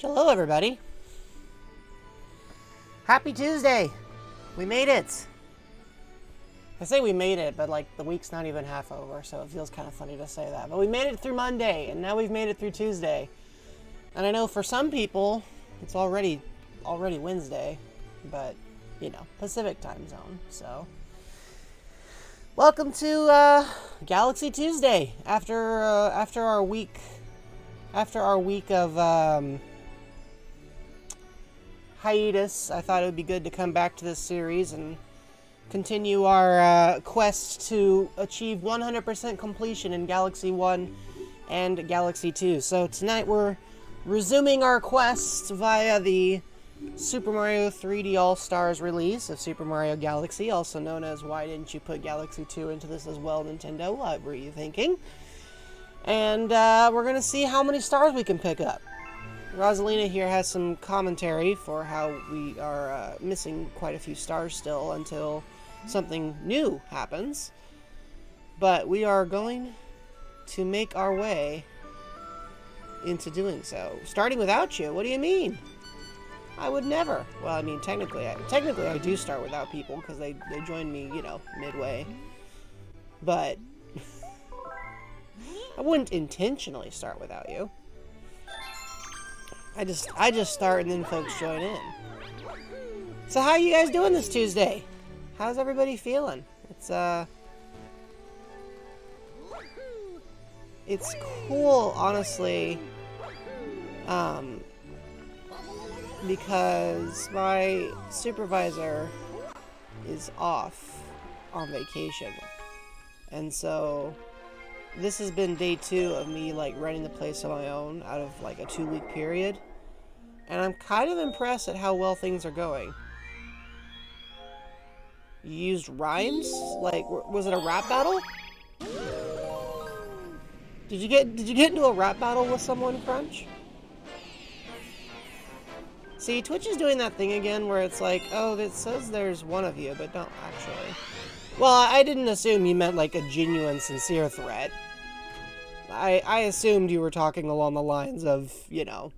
Hello, everybody. Happy Tuesday. We made it. I say we made it, but like the week's not even half over, so it feels kind of funny to say that. But we made it through Monday, and now we've made it through Tuesday. And I know for some people, it's already Wednesday, but, you know, Pacific time zone, so. Welcome to Galaxy Tuesday. After our week of hiatus, I thought it would be good to come back to this series and continue our quest to achieve 100% completion in Galaxy 1 and Galaxy 2. So tonight we're resuming our quest via the Super Mario 3D All-Stars release of Super Mario Galaxy, also known as Why Didn't You Put Galaxy 2 into this as well, Nintendo? What were you thinking? And we're going to see how many stars we can pick up. Rosalina here has some commentary for how we are missing quite a few stars still until something new happens. But we are going to make our way into doing so. Starting without you? What do you mean? I would never. Well, I mean, technically I do start without people because they joined me, you know, midway. But I wouldn't intentionally start without you. I just start and then folks join in. So how are you guys doing this Tuesday? How's everybody feeling? It's cool, honestly, because my supervisor is off on vacation. And so this has been day 2 of me like running the place on my own out of like a 2-week period. And I'm kind of impressed at how well things are going. You used rhymes? Like, was it a rap battle? Did you get into a rap battle with someone, Crunch? See, Twitch is doing that thing again where it's like, oh, it says there's one of you, but don't actually. Well, I didn't assume you meant like a genuine, sincere threat. I assumed you were talking along the lines of, you know.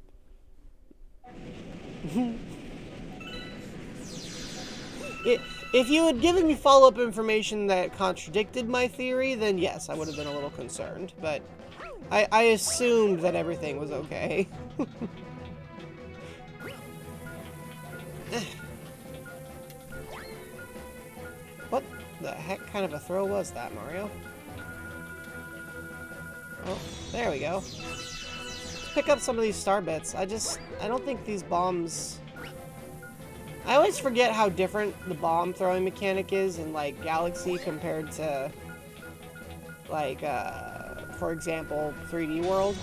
If you had given me follow-up information that contradicted my theory, then yes, I would have been a little concerned. But I assumed that everything was okay. What the heck kind of a throw was that, Mario? Oh, there we go. Let's pick up some of these star bits. I don't think these bombs... I always forget how different the bomb throwing mechanic is in, like, Galaxy compared to, like, for example, 3D World.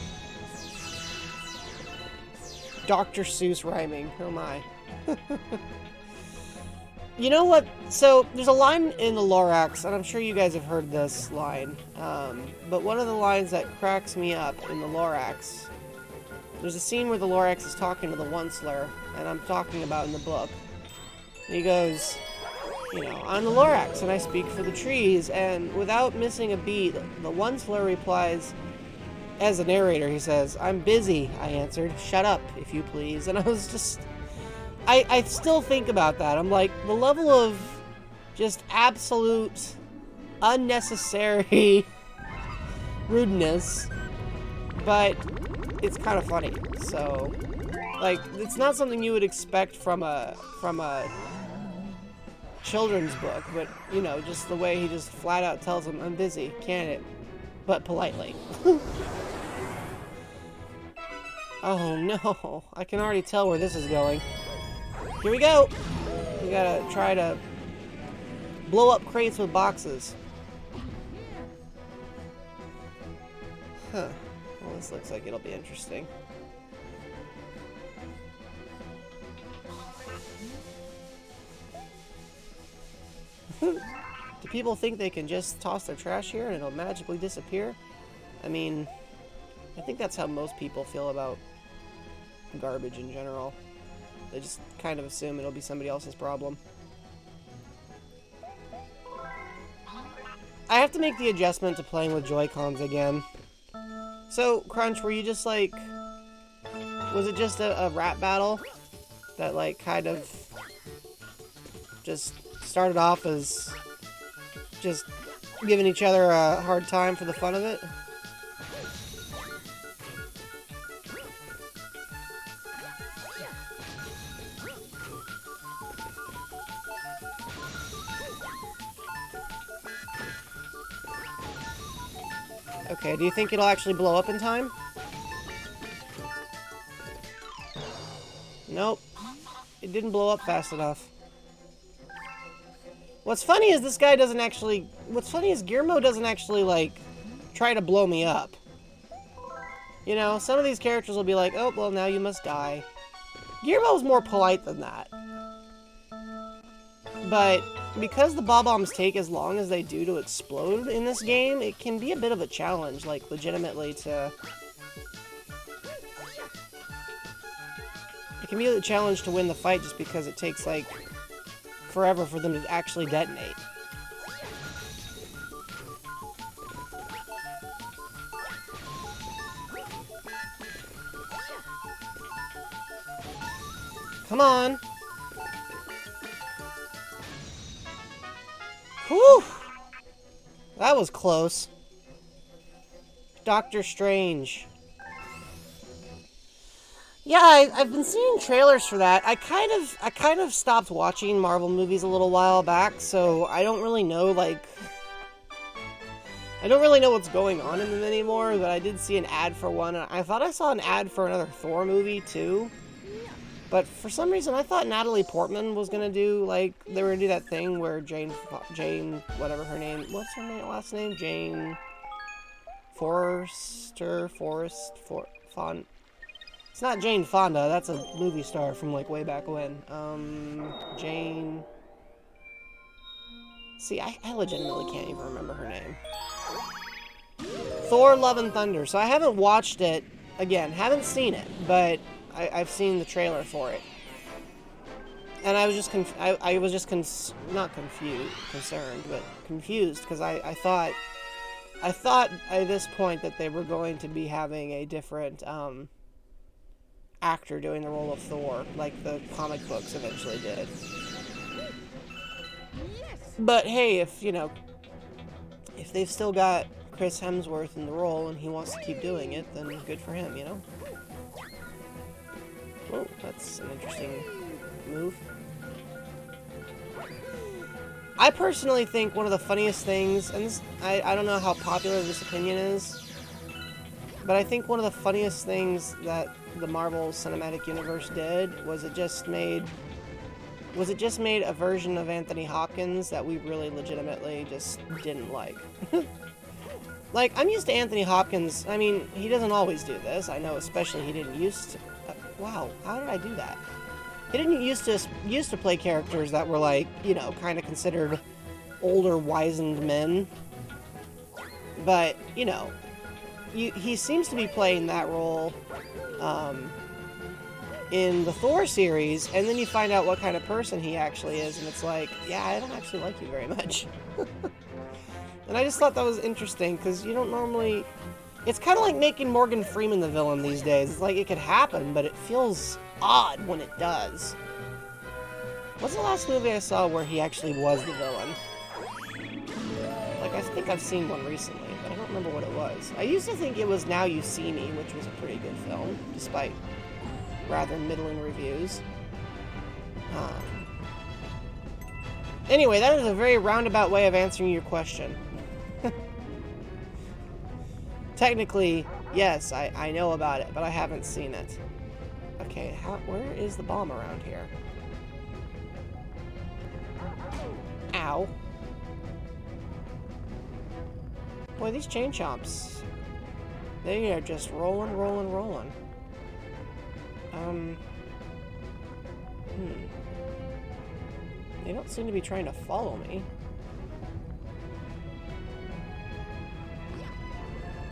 Dr. Seuss rhyming. Oh my. You know what? So, there's a line in the Lorax, and I'm sure you guys have heard this line, but one of the lines that cracks me up in the Lorax, there's a scene where the Lorax is talking to the Onceler, and I'm talking about in the book. And he goes, you know, I'm the Lorax, and I speak for the trees, and without missing a beat, the Onceler replies, as a narrator, he says, I'm busy, I answered, shut up, if you please. And I was just... I still think about that. I'm like, the level of just absolute unnecessary rudeness, but it's kind of funny. So, like, it's not something you would expect from a children's book, but, you know, just the way he just flat out tells him, I'm busy, can it? But politely. Oh no, I can already tell where this is going. Here we go! We gotta try to blow up crates with boxes. Huh. Well, this looks like it'll be interesting. Do people think they can just toss their trash here and it'll magically disappear? I mean, I think that's how most people feel about garbage in general. They just kind of assume it'll be somebody else's problem. I have to make the adjustment to playing with Joy-Cons again. So, Crunch, were you just like... Was it just a rap battle that, like, kind of just started off as just giving each other a hard time for the fun of it? Okay, do you think it'll actually blow up in time? Nope. It didn't blow up fast enough. What's funny is this guy doesn't actually... What's funny is Guillermo doesn't actually, like, try to blow me up. You know, some of these characters will be like, oh, well, now you must die. Guillermo's more polite than that. But because the Bob-ombs take as long as they do to explode in this game, it can be a bit of a challenge, like, legitimately to... It can be a challenge to win the fight just because it takes, like, forever for them to actually detonate. Come on! Whew! That was close. Doctor Strange. Yeah, I've been seeing trailers for that. I kind of stopped watching Marvel movies a little while back, so I don't really know, like... I don't really know what's going on in them anymore, but I did see an ad for one. I thought I saw an ad for another Thor movie, too. But for some reason, I thought Natalie Portman was gonna do, like, they were gonna do that thing where Jane, whatever her name, what's her name, last name? Jane Forrester, Font. It's not Jane Fonda, that's a movie star from, like, way back when. Jane... See, I legitimately can't even remember her name. Thor: Love and Thunder. So I haven't watched it, again, haven't seen it, but I've seen the trailer for it. And I was just, not confused, concerned, but confused, because I thought at this point that they were going to be having a different, actor doing the role of Thor, like the comic books eventually did. But hey, if, you know, if they've still got Chris Hemsworth in the role and he wants to keep doing it, then good for him, you know? Whoa, that's an interesting move. I personally think one of the funniest things, and this, I don't know how popular this opinion is, but I think one of the funniest things that the Marvel Cinematic Universe did was it just made a version of Anthony Hopkins that we really legitimately just didn't like. Like, I'm used to Anthony Hopkins. I mean, he doesn't always do this. I know, especially he didn't used to. Wow, how did I do that? He didn't used to play characters that were, like, you know, kind of considered older, wizened men. But, you know, he seems to be playing that role in the Thor series, and then you find out what kind of person he actually is, and it's like, yeah, I don't actually like you very much. And I just thought that was interesting, because you don't normally... It's kind of like making Morgan Freeman the villain these days. It's like, it could happen, but it feels odd when it does. What's the last movie I saw where he actually was the villain? Like, I think I've seen one recently, but I don't remember what it was. I used to think it was Now You See Me, which was a pretty good film, despite rather middling reviews. Anyway, that is a very roundabout way of answering your question. Technically, yes, I know about it, but I haven't seen it. Okay, where is the bomb around here? Ow. Boy, these chain chomps, they are just rolling, rolling, rolling. They don't seem to be trying to follow me.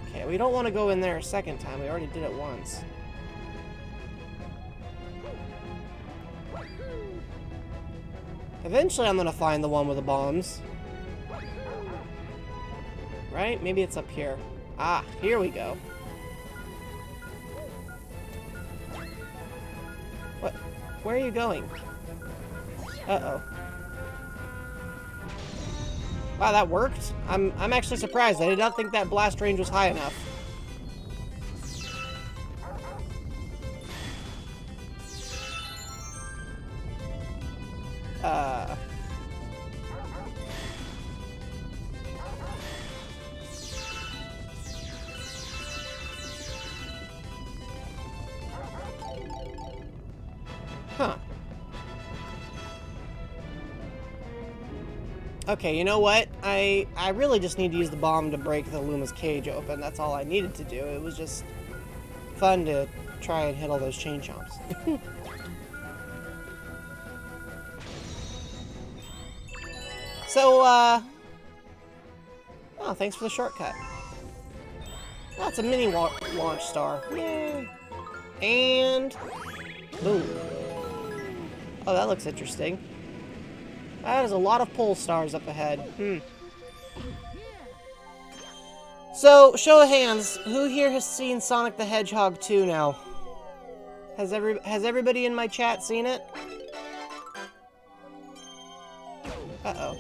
Okay, we don't want to go in there a second time. We already did it once. Eventually I'm gonna find the one with the bombs. Right? Maybe it's up here. Ah, here we go. Where are you going? Uh-oh. Wow, that worked? I'm actually surprised. I did not think that blast range was high enough. Huh. Okay, you know what? I really just need to use the bomb to break the Luma's cage open. That's all I needed to do. It was just fun to try and hit all those chain chomps. So, oh, thanks for the shortcut. Oh, it's a mini launch star. Yay! And boom. Oh, that looks interesting. That is a lot of pole stars up ahead. So, show of hands, who here has seen Sonic the Hedgehog 2 now? Has everybody in my chat seen it? Uh-oh.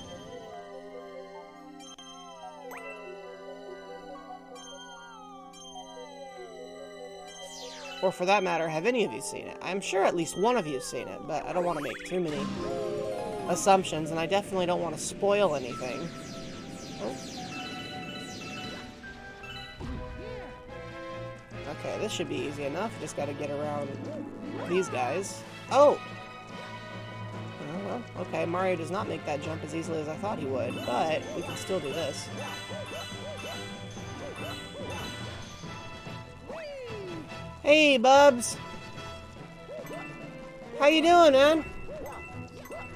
Or for that matter, have any of you seen it? I'm sure at least one of you has seen it, but I don't want to make too many assumptions, and I definitely don't want to spoil anything. Oh. Okay, this should be easy enough. Just gotta get around these guys. Oh! Oh, well, okay, Mario does not make that jump as easily as I thought he would, but we can still do this. Hey, Bubs! How you doing, man?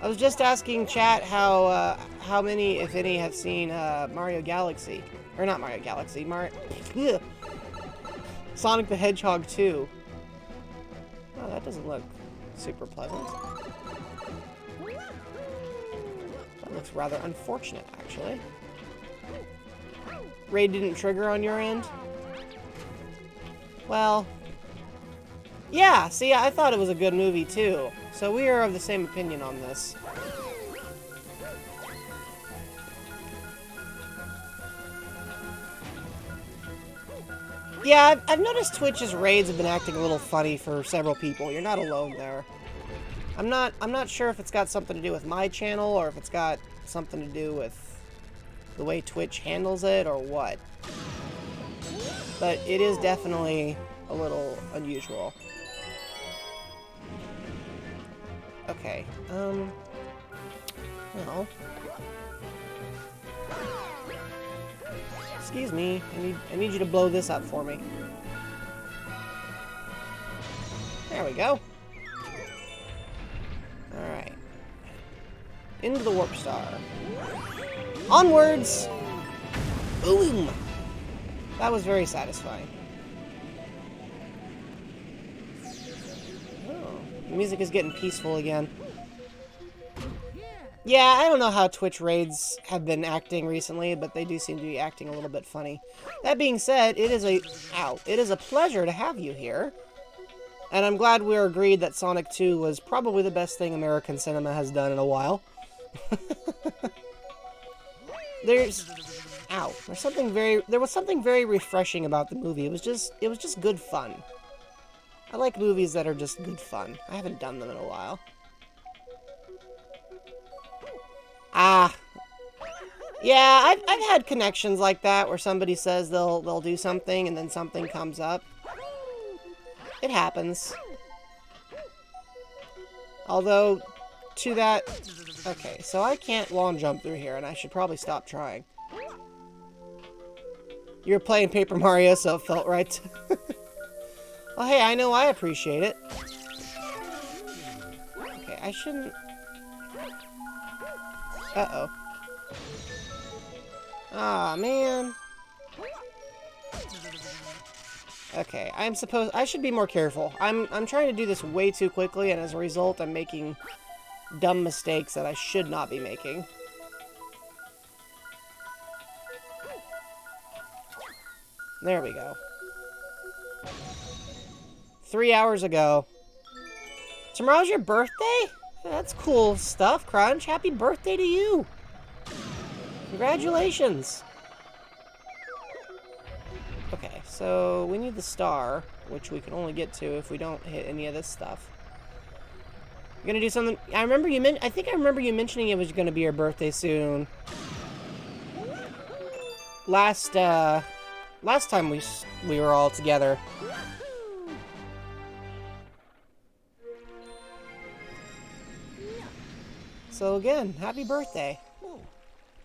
I was just asking chat how many, if any, have seen Mario Galaxy. Or not Mario Galaxy, Sonic the Hedgehog 2. Oh, that doesn't look super pleasant. That looks rather unfortunate, actually. Raid didn't trigger on your end? Well... yeah, see, I thought it was a good movie, too. So we are of the same opinion on this. Yeah, I've noticed Twitch's raids have been acting a little funny for several people. You're not alone there. I'm not sure if it's got something to do with my channel or if it's got something to do with the way Twitch handles it or what. But it is definitely a little unusual. Okay, well... excuse me, I need you to blow this up for me. There we go. Alright. Into the Warp Star. Onwards! Boom! That was very satisfying. Oh, the music is getting peaceful again. Yeah, I don't know how Twitch raids have been acting recently, but they do seem to be acting a little bit funny. That being said, it is a pleasure to have you here. And I'm glad we're agreed that Sonic 2 was probably the best thing American cinema has done in a while. There was something very refreshing about the movie. It was just good fun. I like movies that are just good fun. I haven't done them in a while. Yeah, I've had connections like that where somebody says they'll do something and then something comes up. It happens. Although, to that... okay, so I can't long jump through here, and I should probably stop trying. You were playing Paper Mario, so it felt right. Well, hey, I know I appreciate it. Okay, I shouldn't... uh-oh. Aw, man. Okay, I should be more careful. I'm trying to do this way too quickly, and as a result, I'm making dumb mistakes that I should not be making. There we go. 3 hours ago. Tomorrow's your birthday? That's cool stuff, Crunch. Happy birthday to you. Congratulations. Okay, so we need the star, which we can only get to if we don't hit any of this stuff. You're gonna do something. I think I remember you mentioning it was gonna be your birthday soon. Last time we were all together. So again, happy birthday.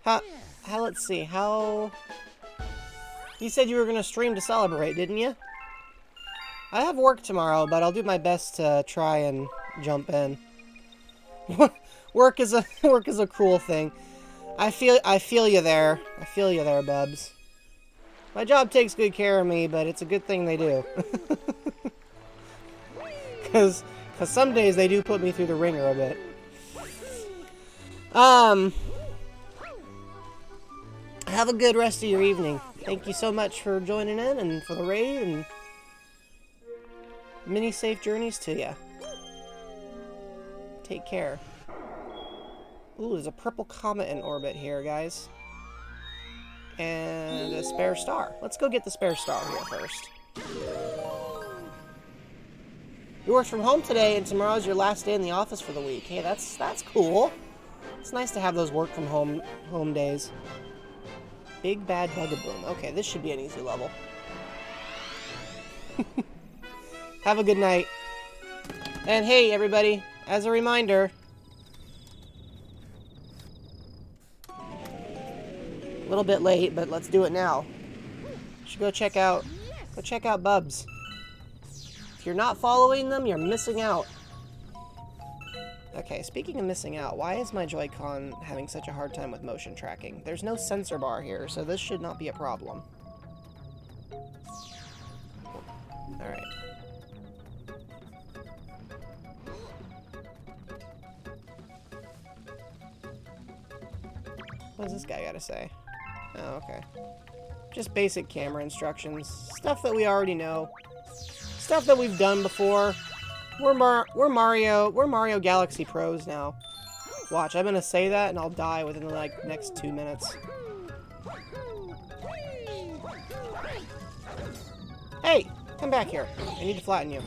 Let's see, how... You said you were gonna stream to celebrate, didn't you? I have work tomorrow, but I'll do my best to try and jump in. Work is a cruel thing. I feel you there. I feel you there, Bubs. My job takes good care of me, but it's a good thing they do. Cause some days they do put me through the ringer a bit. Have a good rest of your evening. Thank you so much for joining in and for the raid, and many safe journeys to you. Take care. Ooh, there's a purple comet in orbit here, guys. And a spare star. Let's go get the spare star here first. You work from home today, and tomorrow's your last day in the office for the week. Hey, that's cool. It's nice to have those work from home days. Big Bad Bugaboom. Okay, this should be an easy level. Have a good night. And hey, everybody, as a reminder, a little bit late, but let's do it now. You should go check out Bubs. If you're not following them, you're missing out. Okay, speaking of missing out, why is my Joy-Con having such a hard time with motion tracking? There's no sensor bar here, so this should not be a problem. Alright. What does this guy gotta say? Oh, okay. Just basic camera instructions. Stuff that we already know. Stuff that we've done before. We're Mario Galaxy pros now. Watch, I'm gonna say that and I'll die within the next 2 minutes. Hey, come back here. I need to flatten you.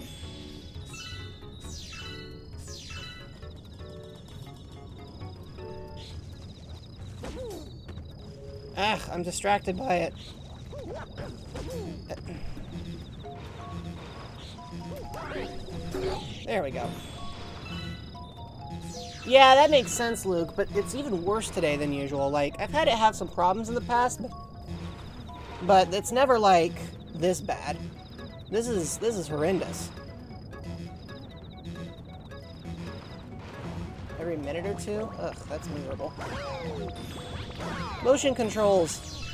Ugh, I'm distracted by it. There we go. Yeah, that makes sense, Luke, but it's even worse today than usual. Like, I've had it have some problems in the past, but it's never, like, this bad. This is horrendous. Every minute or two? Ugh, that's miserable. Motion controls.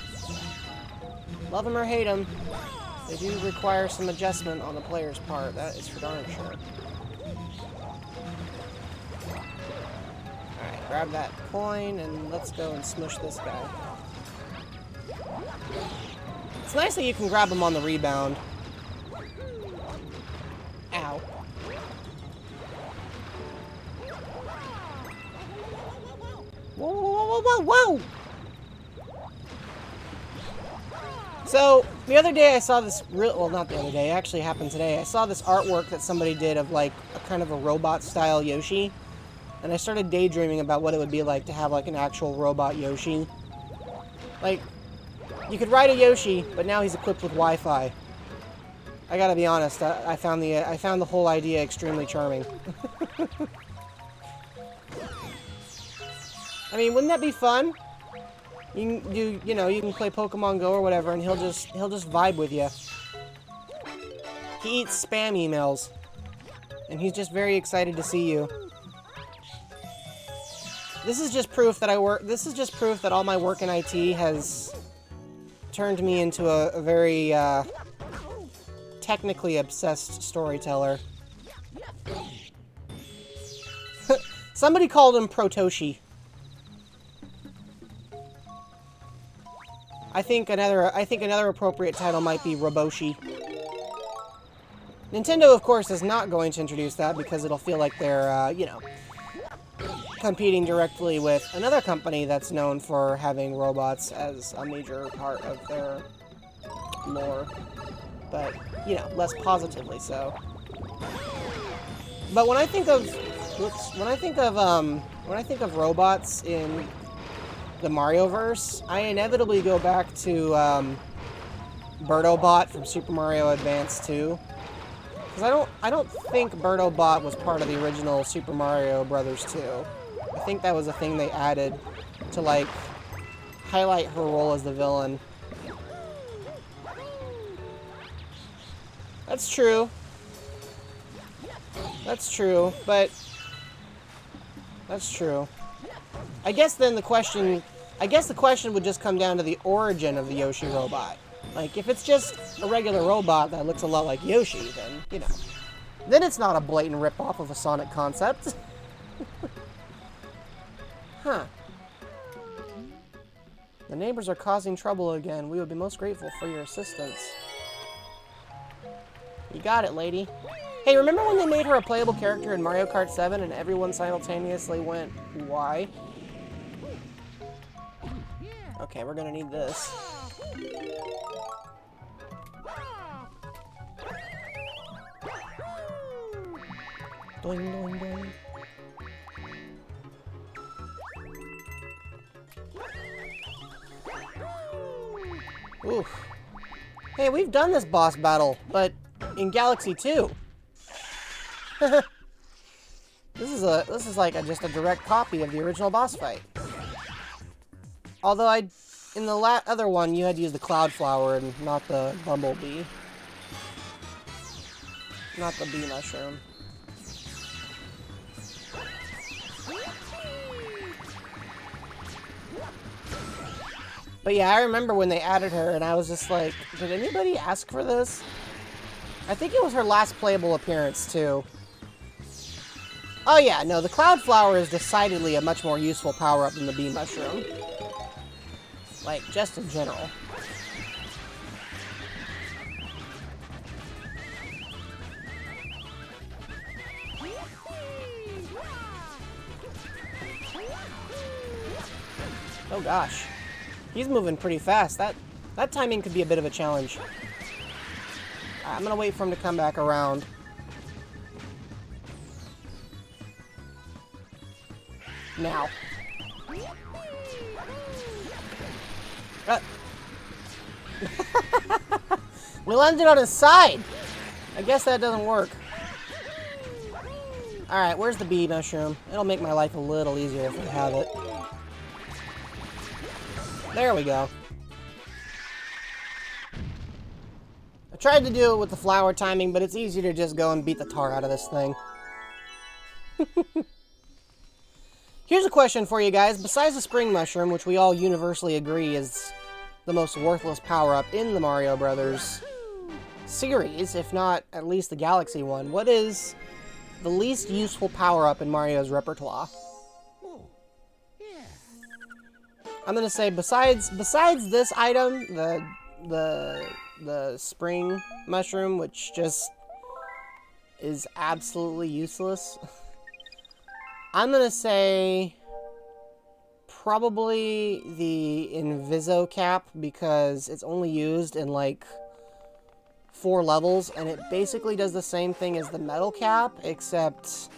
Love them or hate them. They do require some adjustment on the player's part, that is for darn sure. Alright, grab that coin and let's go and smush this guy. It's nice that you can grab him on the rebound. Ow. Whoa, whoa, whoa, whoa, whoa! So, the other day I saw this well, not the other day, it actually happened today. I saw this artwork that somebody did of, like, a kind of a robot-style Yoshi. And I started daydreaming about what it would be like to have, like, an actual robot Yoshi. Like, you could ride a Yoshi, but now he's equipped with Wi-Fi. I gotta be honest, I found the whole idea extremely charming. I mean, wouldn't that be fun? You can do, you can play Pokemon Go or whatever, and he'll just vibe with you. He eats spam emails, and he's just very excited to see you. This is just proof that This is just proof that all my work in IT has turned me into a very technically obsessed storyteller. Somebody called him Protoshi. I think another appropriate title might be Roboshi. Nintendo, of course, is not going to introduce that because it'll feel like they're, you know, competing directly with another company that's known for having robots as a major part of their lore. But, you know, less positively so. But when I think of robots in the Mario-verse, I inevitably go back to Birdo-Bot from Super Mario Advance 2. Because I don't think Birdo-Bot was part of the original Super Mario Brothers 2. I think that was a thing they added to, like, highlight her role as the villain. That's true. That's true, but... That's true. I guess then the question would just come down to the origin of the Yoshi robot. Like, if it's just a regular robot that looks a lot like Yoshi, then, you know. Then it's not a blatant rip-off of a Sonic concept. Huh. The neighbors are causing trouble again. We would be most grateful for your assistance. You got it, lady. Hey, remember when they made her a playable character in Mario Kart 7 and everyone simultaneously went, why? Okay, we're gonna need this. Doing, doing, doing. Oof. Hey, we've done this boss battle, but in Galaxy 2. This is like just a direct copy of the original boss fight. Although in the other one, you had to use the Cloud Flower and not the Bumblebee. Not the Bee Mushroom. But yeah, I remember when they added her, and I was just like, did anybody ask for this? I think it was her last playable appearance, too. Oh yeah, no, the Cloud Flower is decidedly a much more useful power-up than the Bee Mushroom. Like, just in general. Oh gosh. He's moving pretty fast. That timing could be a bit of a challenge. I'm gonna wait for him to come back around. Now. We landed on his side! I guess that doesn't work. Alright, where's the Bee Mushroom? It'll make my life a little easier if I have it. There we go. I tried to do it with the flower timing, but it's easier to just go and beat the tar out of this thing. Here's a question for you guys. Besides the Spring Mushroom, which we all universally agree is the most worthless power-up in the Mario Brothers series, if not at least the Galaxy one, what is the least useful power-up in Mario's repertoire? I'm gonna say besides this item, the Spring Mushroom, which just is absolutely useless. I'm gonna say probably the Inviso Cap, because it's only used in like 4 levels, and it basically does the same thing as the Metal Cap, except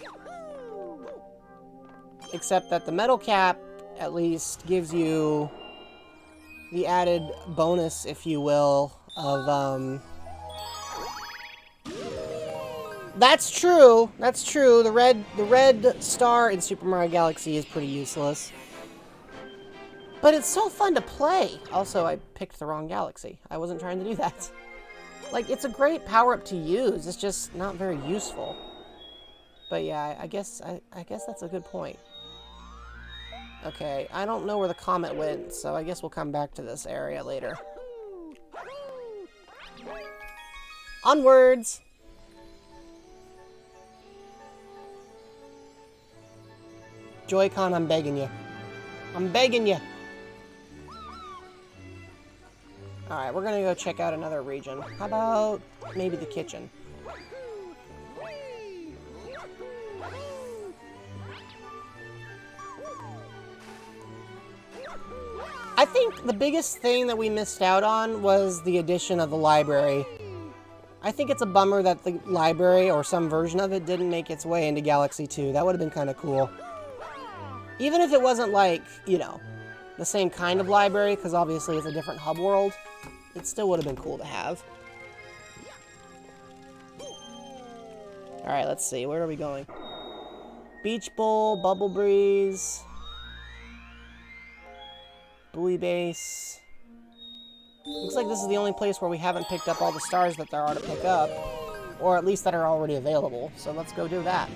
that the Metal Cap at least gives you the added bonus, if you will, of, That's true. That's true. The red star in Super Mario Galaxy is pretty useless. But it's so fun to play. Also, I picked the wrong Galaxy. I wasn't trying to do that. Like, it's a great power-up to use. It's just not very useful. But yeah, I guess that's a good point. Okay, I don't know where the comet went, so I guess we'll come back to this area later. Onwards! Joy-Con, I'm begging you. I'm begging you! Alright, we're gonna go check out another region. How about maybe the kitchen? think the biggest thing that we missed out on was the addition of the library. I think it's a bummer that the library, or some version of it, didn't make its way into Galaxy 2. That would have been kind of cool. Even if it wasn't like, you know, the same kind of library, because obviously it's a different hub world, it still would have been cool to have. Alright, let's see. Where are we going? Beach Bowl, Bubble Breeze, Buoy Base. Looks like this is the only place where we haven't picked up all the stars that there are to pick up. Or at least that are already available. So let's go do that.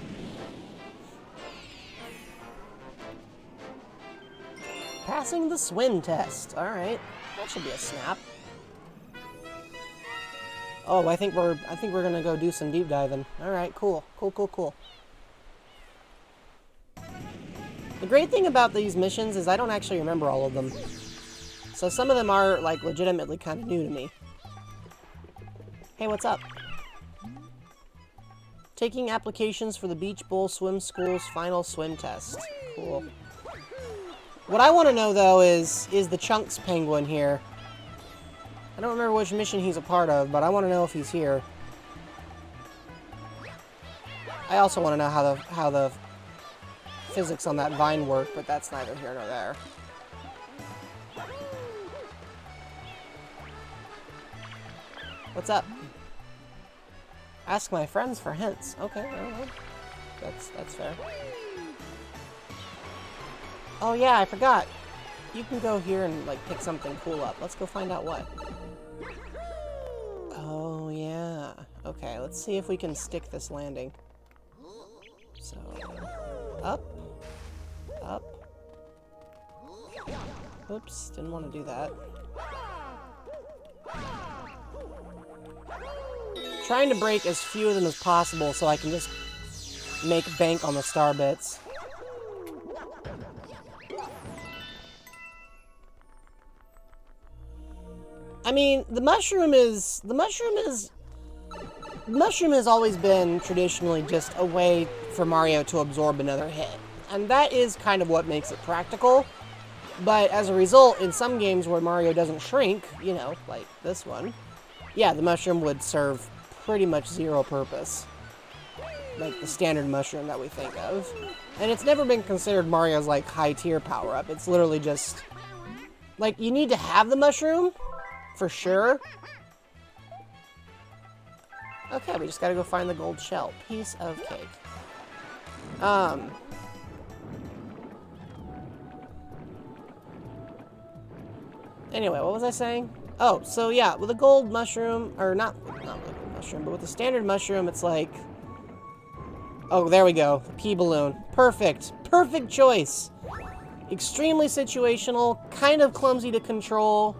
Passing the swim test. Alright. That should be a snap. Oh, I think we're gonna go do some deep diving. Alright, cool. Cool. The great thing about these missions is I don't actually remember all of them. So some of them are, like, legitimately kind of new to me. Hey, what's up? Taking applications for the Beach Bowl Swim School's final swim test. Cool. What I want to know, though, is the Chunks penguin here? I don't remember which mission he's a part of, but I want to know if he's here. I also want to know how the physics on that vine work, but that's neither here nor there. What's up? Ask my friends for hints. Okay, alright. That's fair. Oh yeah, I forgot. You can go here and, like, pick something cool up. Let's go find out what. Oh yeah. Okay, let's see if we can stick this landing. So, up. Oops, didn't want to do that. Trying to break as few of them as possible so I can just make bank on the star bits. I mean, the mushroom has always been traditionally just a way for Mario to absorb another hit. And that is kind of what makes it practical. But as a result, in some games where Mario doesn't shrink, you know, like this one, yeah, the mushroom would serve pretty much zero purpose. Like the standard mushroom that we think of. And it's never been considered Mario's, like, high-tier power-up. It's literally just, like, you need to have the mushroom, for sure. Okay, we just gotta go find the gold shell. Piece of cake. Anyway, what was I saying? Oh, so yeah, with the gold mushroom, or not with the gold mushroom, but with the standard mushroom, it's like... Oh, there we go. The P-balloon. Perfect. Perfect choice. Extremely situational, kind of clumsy to control.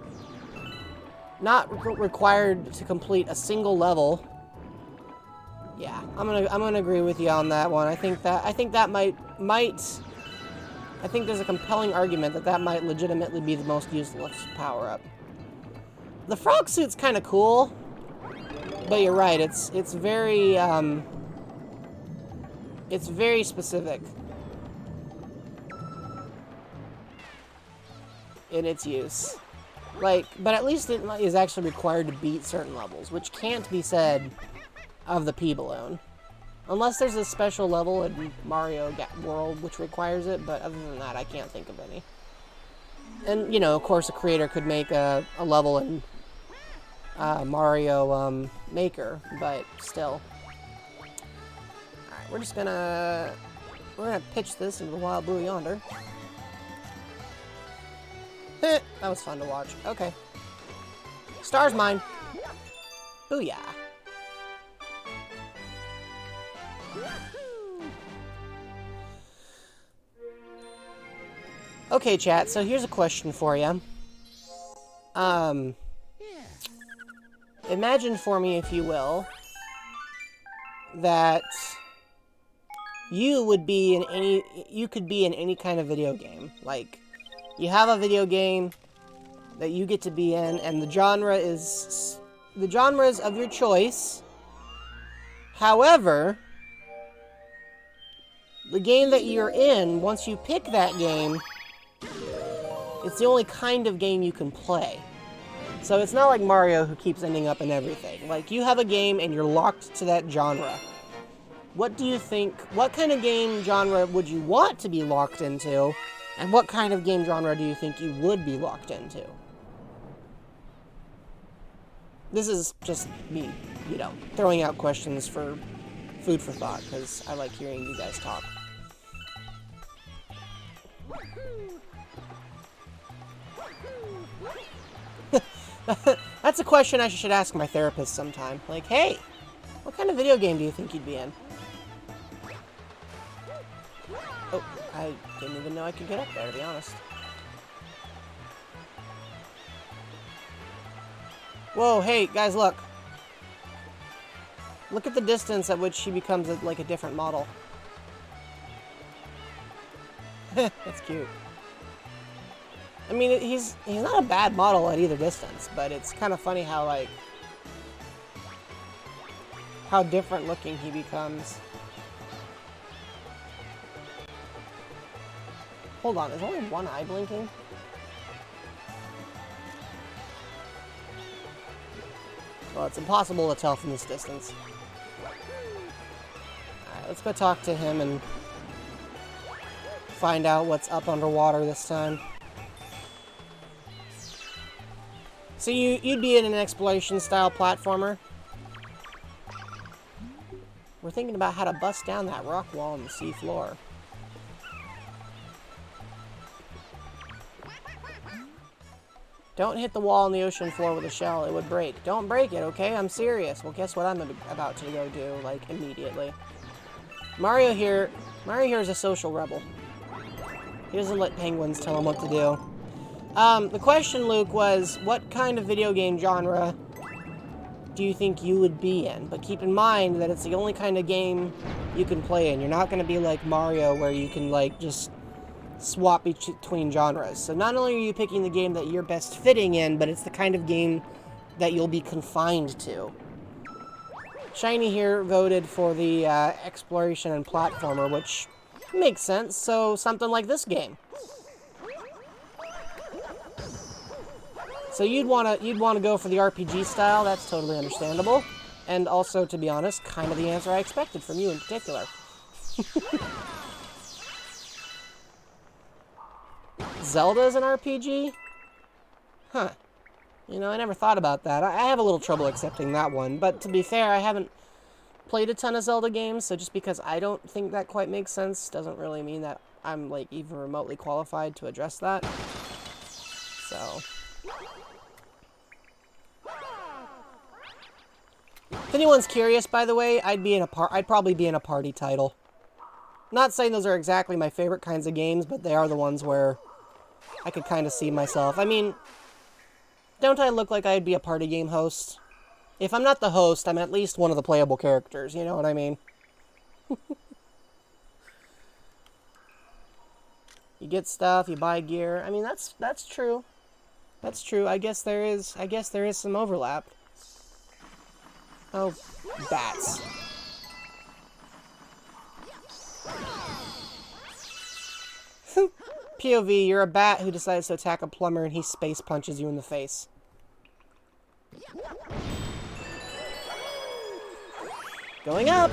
Not required to complete a single level. Yeah, I'm gonna agree with you on that one. I think that might I think there's a compelling argument that might legitimately be the most useless power-up. The frog suit's kind of cool, but you're right. It's very specific in its use. Like, but at least it is actually required to beat certain levels, which can't be said of the P-balloon. Unless there's a special level in Mario World which requires it, but other than that, I can't think of any. And, you know, of course, a creator could make a level in Mario Maker, but still. Alright, we're gonna pitch this into the wild blue yonder. That was fun to watch. Okay. Star's mine. Booyah. Okay, chat, so here's a question for you. Imagine for me, if you will, that you could be in any kind of video game. Like, you have a video game that you get to be in, and the genre is of your choice. However, the game that you're in, once you pick that game, It's the only kind of game you can play. So it's not like Mario who keeps ending up in everything. Like, you have a game and you're locked to that genre. What do you think, what kind of game genre would you want to be locked into? And what kind of game genre do you think you would be locked into? This is just me, you know, throwing out questions for food for thought, because I like hearing you guys talk. That's a question I should ask my therapist sometime. Like, hey, what kind of video game do you think you'd be in? Oh, I didn't even know I could get up there, to be honest. Whoa, hey, guys, look. Look at the distance at which she becomes like a different model. That's cute. I mean, he's not a bad model at either distance, but it's kind of funny how, like, how different looking he becomes. Hold on, is only one eye blinking? Well, it's impossible to tell from this distance. Alright, let's go talk to him and find out what's up underwater this time. So you'd be in an exploration-style platformer? We're thinking about how to bust down that rock wall on the sea floor. Don't hit the wall on the ocean floor with a shell. It would break. Don't break it, okay? I'm serious. Well, guess what I'm about to go do, like, immediately. Mario here is a social rebel. He doesn't let penguins tell him what to do. The question, Luke, was, what kind of video game genre do you think you would be in? But keep in mind that it's the only kind of game you can play in. You're not going to be like Mario, where you can, like, just swap between genres. So not only are you picking the game that you're best fitting in, but it's the kind of game that you'll be confined to. Shiny here voted for the exploration and platformer, which makes sense. So something like this game. So you'd want to go for the RPG style. That's totally understandable. And also, to be honest, kind of the answer I expected from you in particular. Zelda's an RPG? Huh. You know, I never thought about that. I have a little trouble accepting that one. But to be fair, I haven't played a ton of Zelda games, so just because I don't think that quite makes sense doesn't really mean that I'm, like, even remotely qualified to address that. So if anyone's curious, by the way, I'd probably be in a party title. Not saying those are exactly my favorite kinds of games, but they are the ones where I could kind of see myself. I mean, don't I look like I'd be a party game host? If I'm not the host, I'm at least one of the playable characters, you know what I mean? You get stuff, you buy gear. I mean, that's true. That's true. I guess there is some overlap. Oh, bats. POV, you're a bat who decides to attack a plumber and he space punches you in the face. Going up!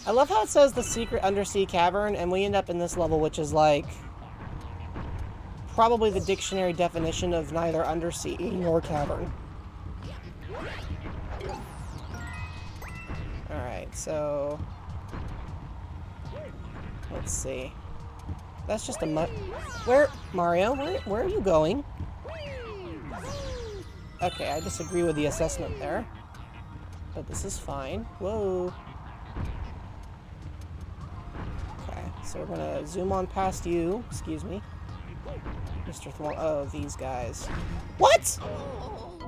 I love how it says the secret undersea cavern, and we end up in this level, which is like probably the dictionary definition of neither undersea nor cavern. Alright, so let's see. That's just a Mario, where are you going? Okay, I disagree with the assessment there. But this is fine. Whoa. Okay, so we're gonna zoom on past you. Excuse me. Mr. Thorn. Oh, these guys. What?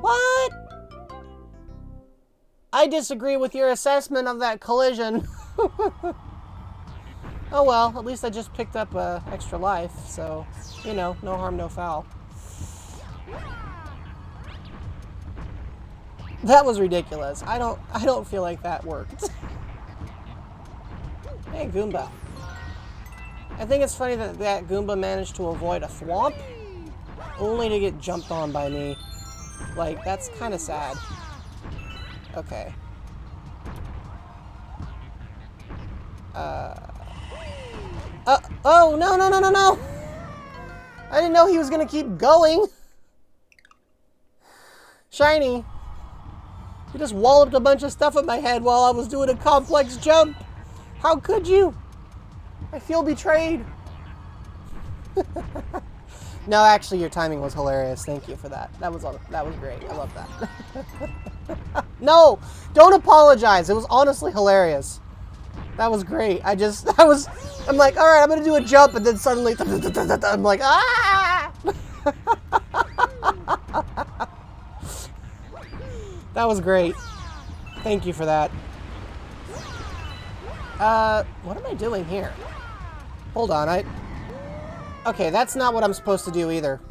What? I disagree with your assessment of that collision. Oh well, at least I just picked up extra life, so, you know, no harm, no foul. That was ridiculous. I don't feel like that worked. Hey, Goomba. I think it's funny that that Goomba managed to avoid a thwomp, only to get jumped on by me. Like, that's kind of sad. Okay. Oh, no, no, no, no, no! I didn't know he was gonna keep going! Shiny! You just walloped a bunch of stuff at my head while I was doing a complex jump! How could you? I feel betrayed! No, actually, your timing was hilarious. Thank you for that. That was great. I love that. No! Don't apologize! It was honestly hilarious. That was great. I'm like, alright, I'm gonna do a jump, and then suddenly, I'm like, ah! That was great. Thank you for that. What am I doing here? Hold on, okay, that's not what I'm supposed to do either.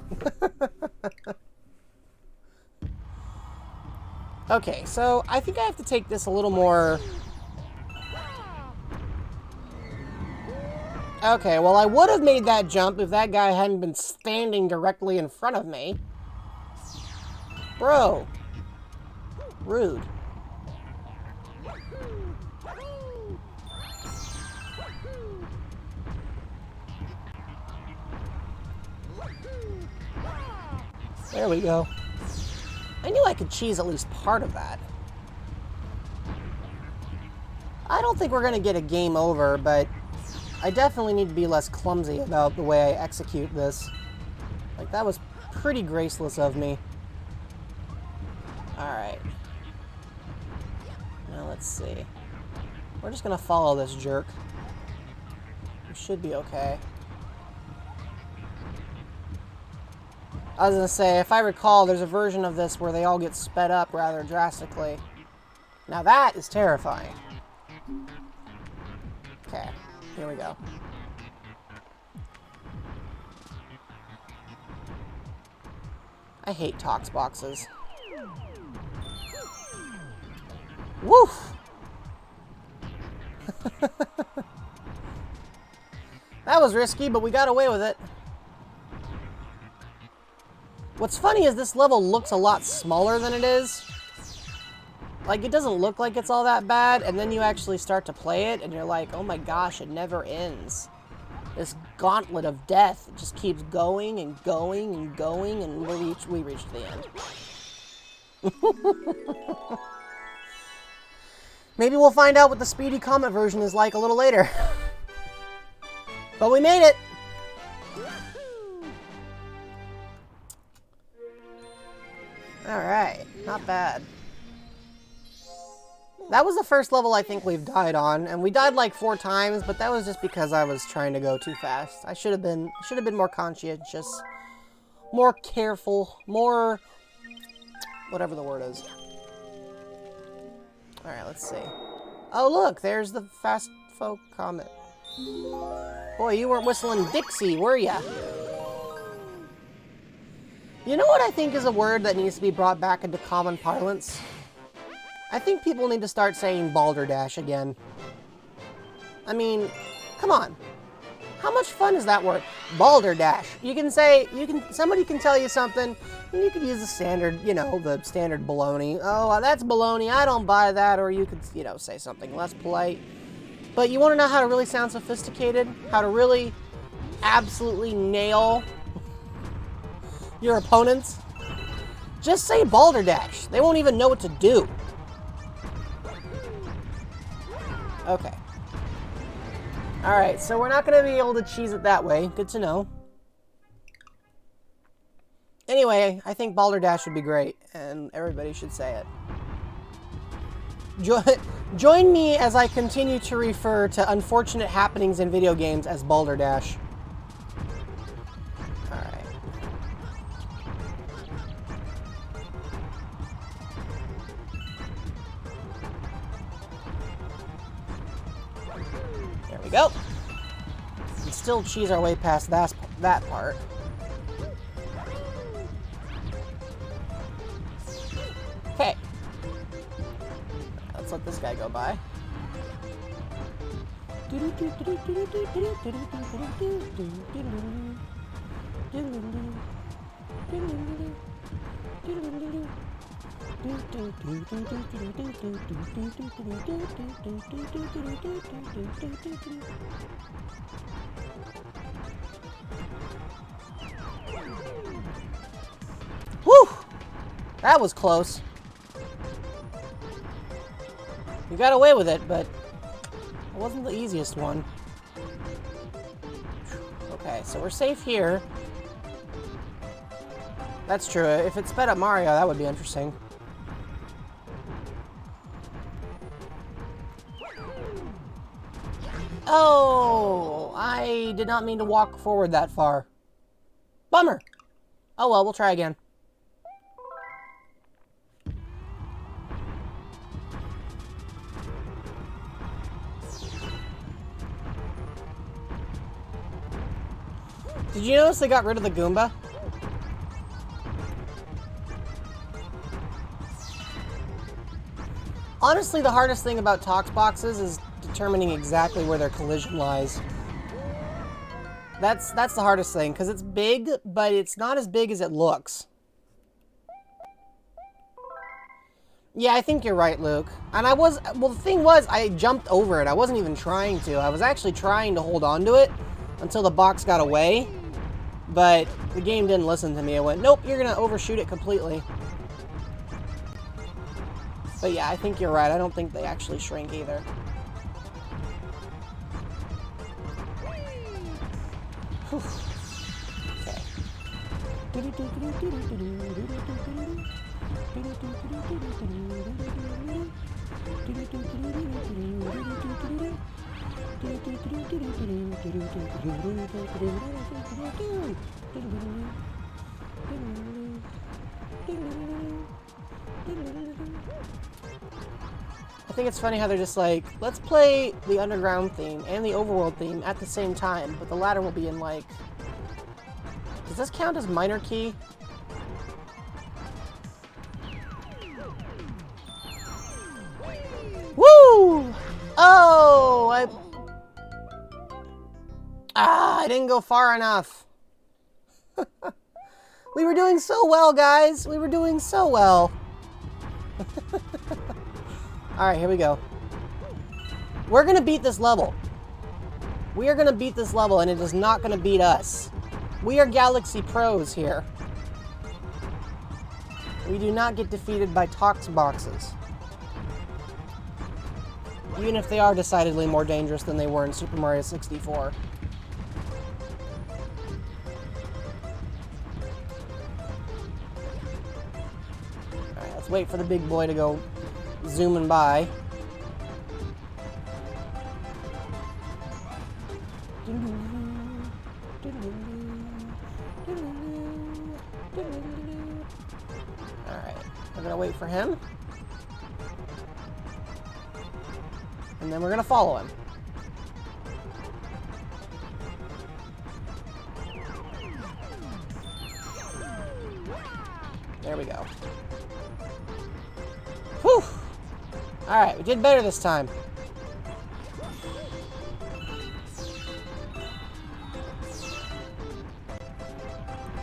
Okay, so I think I have to take this a little more... Okay, well, I would have made that jump if that guy hadn't been standing directly in front of me. Bro. Rude. There we go. I knew I could cheese at least part of that. I don't think we're going to get a game over, but I definitely need to be less clumsy about the way I execute this. Like, that was pretty graceless of me. Alright. Now let's see. We're just going to follow this jerk. We should be okay. I was going to say, if I recall, there's a version of this where they all get sped up rather drastically. Now that is terrifying. Okay, here we go. I hate Tox boxes. Woof! That was risky, but we got away with it. What's funny is this level looks a lot smaller than it is. Like, it doesn't look like it's all that bad, and then you actually start to play it, and you're like, oh my gosh, it never ends. This gauntlet of death just keeps going and going and going, and we reached the end. Maybe we'll find out what the Speedy Comet version is like a little later. But we made it! Alright, not bad. That was the first level I think we've died on, and we died like 4 times, but that was just because I was trying to go too fast. I should have been more conscientious, more careful, more whatever the word is. Alright, let's see. Oh look, there's the Fast Folk Comet. Boy, you weren't whistling Dixie, were ya? You know what I think is a word that needs to be brought back into common parlance? I think people need to start saying balderdash again. I mean, come on. How much fun is that word? Balderdash. Somebody can tell you something, and you could use the standard, the standard baloney. Oh, that's baloney, I don't buy that, or you could, say something less polite. But you want to know how to really sound sophisticated? How to really absolutely nail your opponents? Just say balderdash. They won't even know what to do. Okay. Alright, so we're not going to be able to cheese it that way. Good to know. Anyway, I think balderdash would be great, and everybody should say it. Join me as I continue to refer to unfortunate happenings in video games as balderdash. Alright. There we go. We still cheese our way past that part. Okay. Let's let this guy go by. Whew! That was close. You got away with it, but it wasn't the easiest one. Okay, so we're safe here. That's true. If it sped up Mario, that would be interesting. Oh, I did not mean to walk forward that far. Bummer. Oh well, we'll try again. Did you notice they got rid of the Goomba? Honestly, the hardest thing about Tox boxes is determining exactly where their collision lies. That's the hardest thing, because it's big, but it's not as big as it looks. Yeah, I think you're right, Luke. And well, the thing was, I jumped over it. I wasn't even trying to. I was actually trying to hold on to it until the box got away. But the game didn't listen to me. It went, nope, you're going to overshoot it completely. But yeah, I think you're right. I don't think they actually shrink either. Whew. I think it's funny how they're just like, let's play the Underground theme and the Overworld theme at the same time, but the latter will be in like... Does this count as minor key? Woo! Oh! I didn't go far enough. We were doing so well, guys. We were doing so well. Alright, here we go. We're gonna beat this level. We are gonna beat this level, and it is not gonna beat us. We are Galaxy Pros here. We do not get defeated by Tox boxes. Even if they are decidedly more dangerous than they were in Super Mario 64. Alright, let's wait for the big boy to go zooming by. Alright, we're gonna wait for him. And then we're gonna follow him. There we go. Whew! Alright, we did better this time.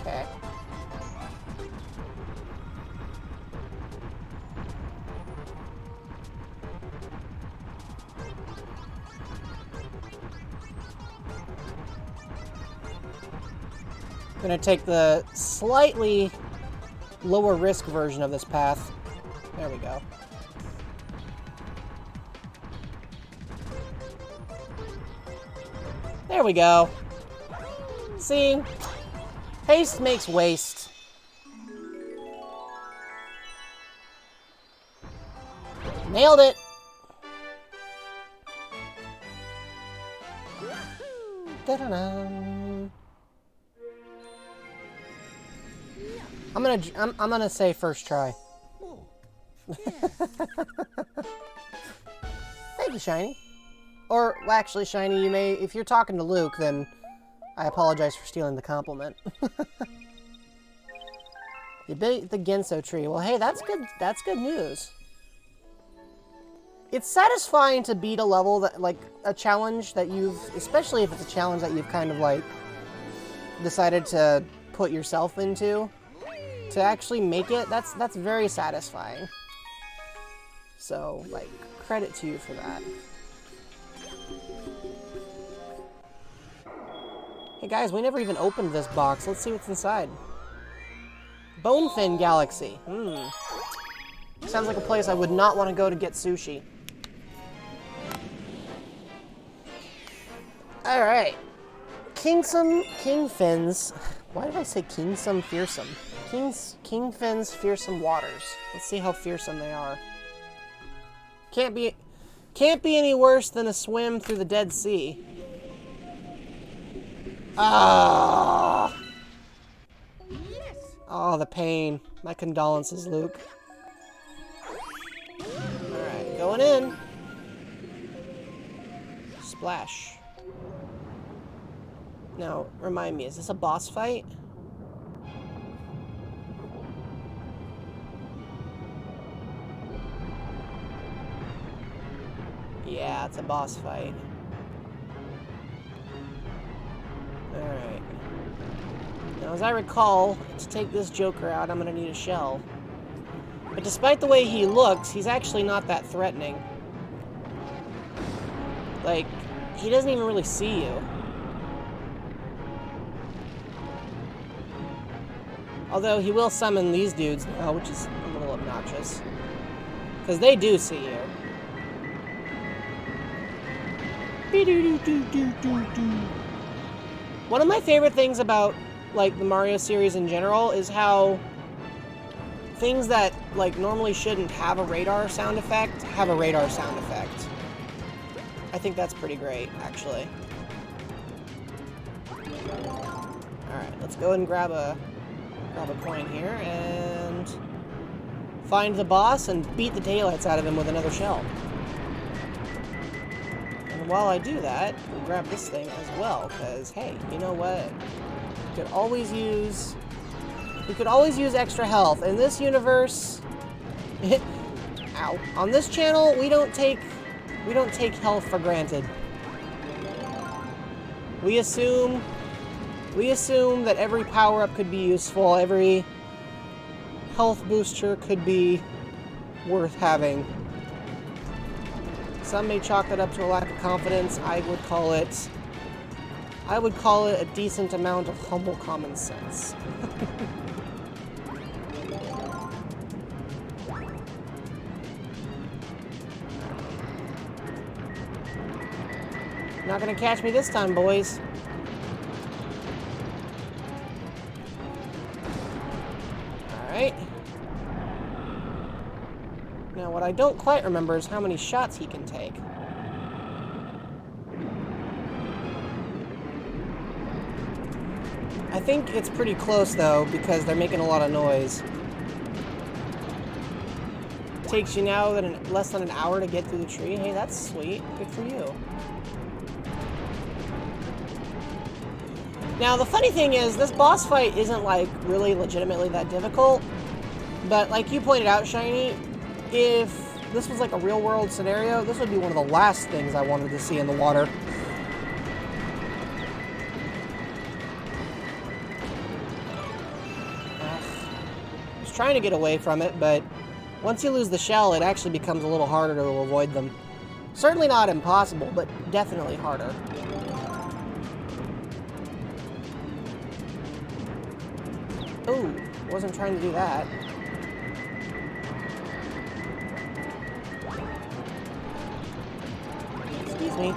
Okay. I'm gonna take the slightly lower risk version of this path. There we go. There we go. See? Haste makes waste. Nailed it! Da-da-da. I'm gonna say first try. Thank you, Shiny. Or, well, actually, Shiny, you may, if you're talking to Luke, then I apologize for stealing the compliment. You beat the Genso tree. Well, hey, that's good. That's good news. It's satisfying to beat a level that, like, a challenge that you've, especially if it's a challenge that you've kind of, like, decided to put yourself into. To actually make it, that's very satisfying. So, like, credit to you for that. Hey guys, we never even opened this box. Let's see what's inside. Bonefin Galaxy. Sounds like a place I would not want to go to get sushi. Alright. Kingfin's... Why did I say Kingsome Fearsome? Kingfin's Fearsome Waters. Let's see how fearsome they are. Can't be any worse than a swim through the Dead Sea. Ah! Oh, the pain. My condolences, Luke. Alright, going in. Splash. Now, remind me, is this a boss fight? Yeah, it's a boss fight. Alright. Now, as I recall, to take this Joker out, I'm gonna need a shell. But despite the way he looks, he's actually not that threatening. Like, he doesn't even really see you. Although he will summon these dudes now, which is a little obnoxious. Because they do see you. One of my favorite things about, like, the Mario series in general is how things that, like, normally shouldn't have a radar sound effect have a radar sound effect. I think that's pretty great, actually. Alright, let's go and grab a coin here and find the boss and beat the daylights out of him with another shell. And while I do that, we'll grab this thing as well, because, hey, you know what? We could always use extra health. In this universe, ow. On this channel, we don't take health for granted. We assume that every power-up could be useful, every health booster could be worth having. Some may chalk that up to a lack of confidence. I would call it a decent amount of humble common sense. Not gonna catch me this time, boys. Alright. Now, what I don't quite remember is how many shots he can take. I think it's pretty close, though, because they're making a lot of noise. Takes you now less than an hour to get through the tree. Hey, that's sweet. Good for you. Now, the funny thing is, this boss fight isn't, like, really legitimately that difficult. But, like you pointed out, Shiny, if this was, like, a real-world scenario, this would be one of the last things I wanted to see in the water. I was trying to get away from it, but once you lose the shell, it actually becomes a little harder to avoid them. Certainly not impossible, but definitely harder. Ooh, wasn't trying to do that. Excuse me.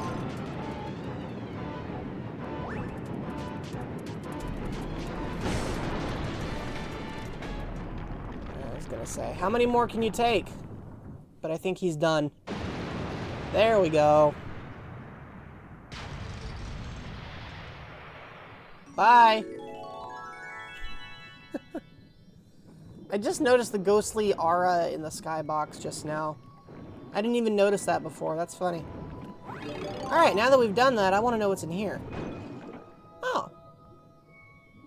I was gonna say, how many more can you take? But I think he's done. There we go. Bye. I just noticed the ghostly aura in the skybox just now. I didn't even notice that before. That's funny. Alright, now that we've done that, I want to know what's in here. Oh.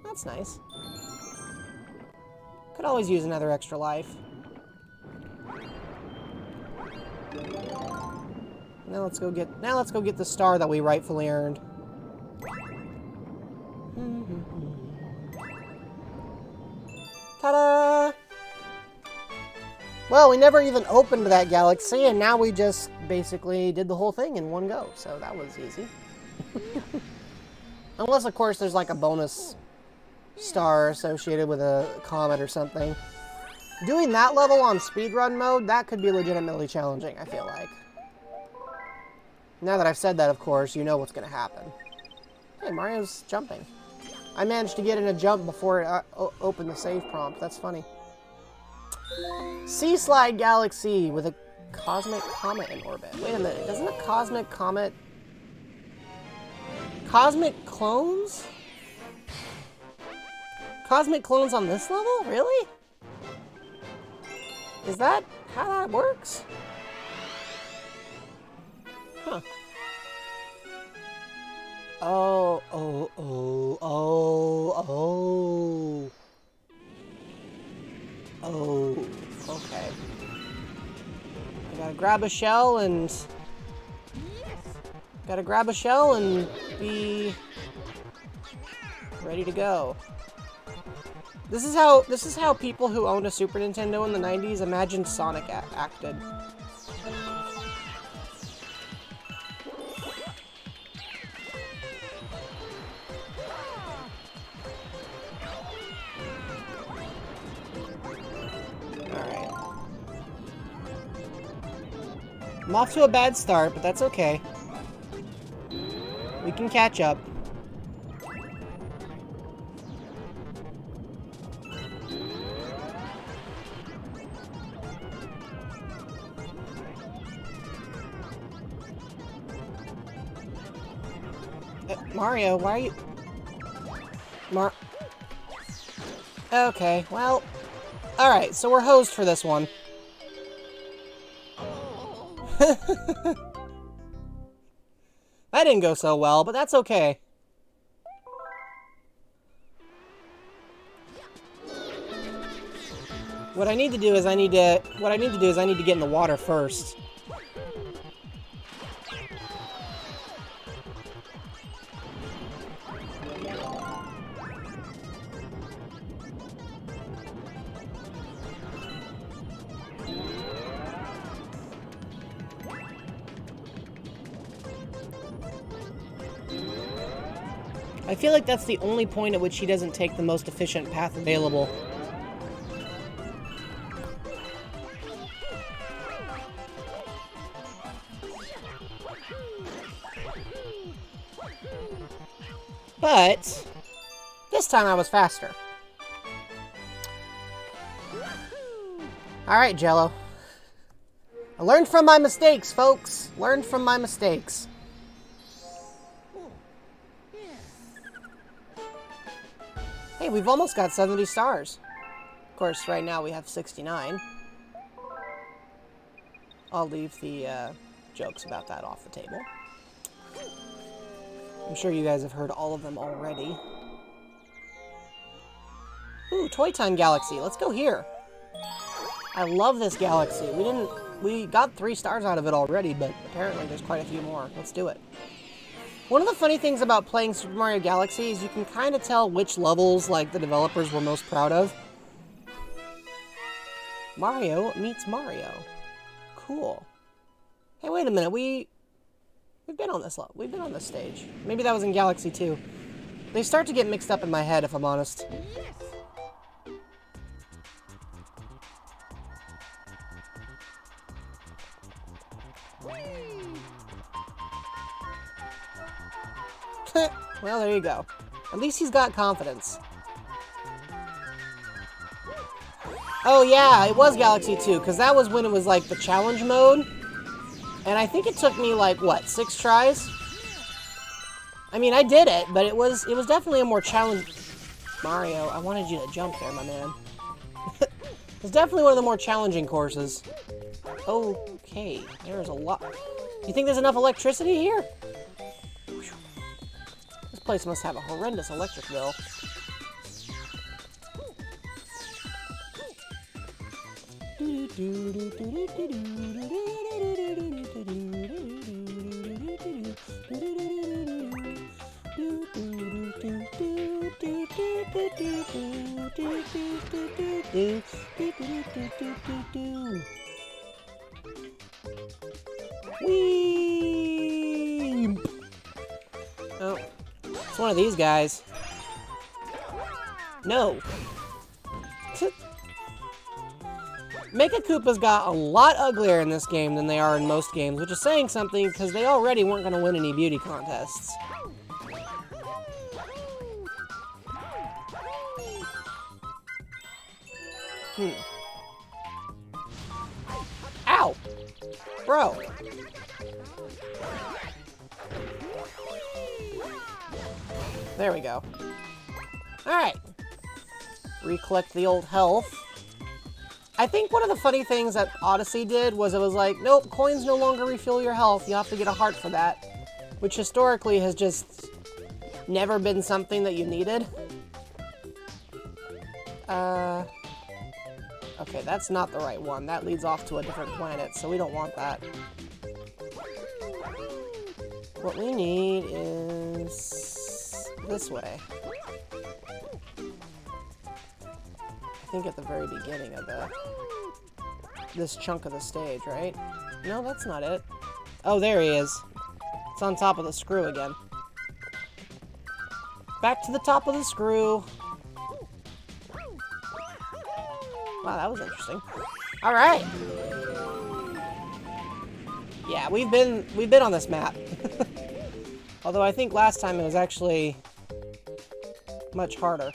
That's nice. Could always use another extra life. Now let's go get the star that we rightfully earned. Ta-da! Well, we never even opened that galaxy, and now we just basically did the whole thing in one go, so that was easy. Unless, of course, there's like a bonus star associated with a comet or something. Doing that level on speedrun mode, that could be legitimately challenging, I feel like. Now that I've said that, of course, you know what's going to happen. Hey, Mario's jumping. I managed to get in a jump before it opened the save prompt. That's funny. Sea Slide Galaxy with a cosmic comet in orbit. Wait a minute, doesn't a cosmic comet... Cosmic clones? Cosmic clones on this level? Really? Is that how that works? Huh. Oh. Oh, okay. I gotta grab a shell and... Gotta grab a shell and be ready to go. This is how people who owned a Super Nintendo in the 90s imagined Sonic acted. I'm off to a bad start, but that's okay. We can catch up. Mario, why are you... Okay, well... Alright, so we're hosed for this one. That didn't go so well, but that's okay. What I need to do is I need to get in the water first. I feel like that's the only point at which he doesn't take the most efficient path available. But this time I was faster. Alright, Jello. I learned from my mistakes, folks. Learned from my mistakes. Hey, we've almost got 70 stars. Of course, right now we have 69. I'll leave the jokes about that off the table. I'm sure you guys have heard all of them already. Ooh, Toy Time Galaxy. Let's go here. I love this galaxy. We got 3 stars out of it already, but apparently there's quite a few more. Let's do it. One of the funny things about playing Super Mario Galaxy is you can kind of tell which levels, like, the developers were most proud of. Mario meets Mario. Cool. Hey, wait a minute. We've been on this level. We've been on this stage. Maybe that was in Galaxy 2. They start to get mixed up in my head, if I'm honest. Well, there you go. At least he's got confidence. Oh yeah, it was Galaxy 2, because that was when it was like the challenge mode. And I think it took me like, what, 6 tries? I mean, I did it, but it was definitely a more challenge... Mario, I wanted you to jump there, my man. It's definitely one of the more challenging courses. Okay, there's a lot... You think there's enough electricity here? This place must have a horrendous electric bill. Whee! Oh, it's one of these guys. No. Mecha Koopas got a lot uglier in this game than they are in most games, which is saying something because they already weren't going to win any beauty contests. Ow! Bro! There we go. Alright. Recollect the old health. I think one of the funny things that Odyssey did was it was like, nope, coins no longer refill your health. You have to get a heart for that. Which historically has just never been something that you needed. Okay, that's not the right one. That leads off to a different planet, so we don't want that. What we need is this way. I think at the very beginning of this chunk of the stage, right? No, that's not it. Oh, there he is. It's on top of the screw again. Back to the top of the screw. Wow, that was interesting. All right. Yeah, we've been on this map. Although I think last time it was actually much harder.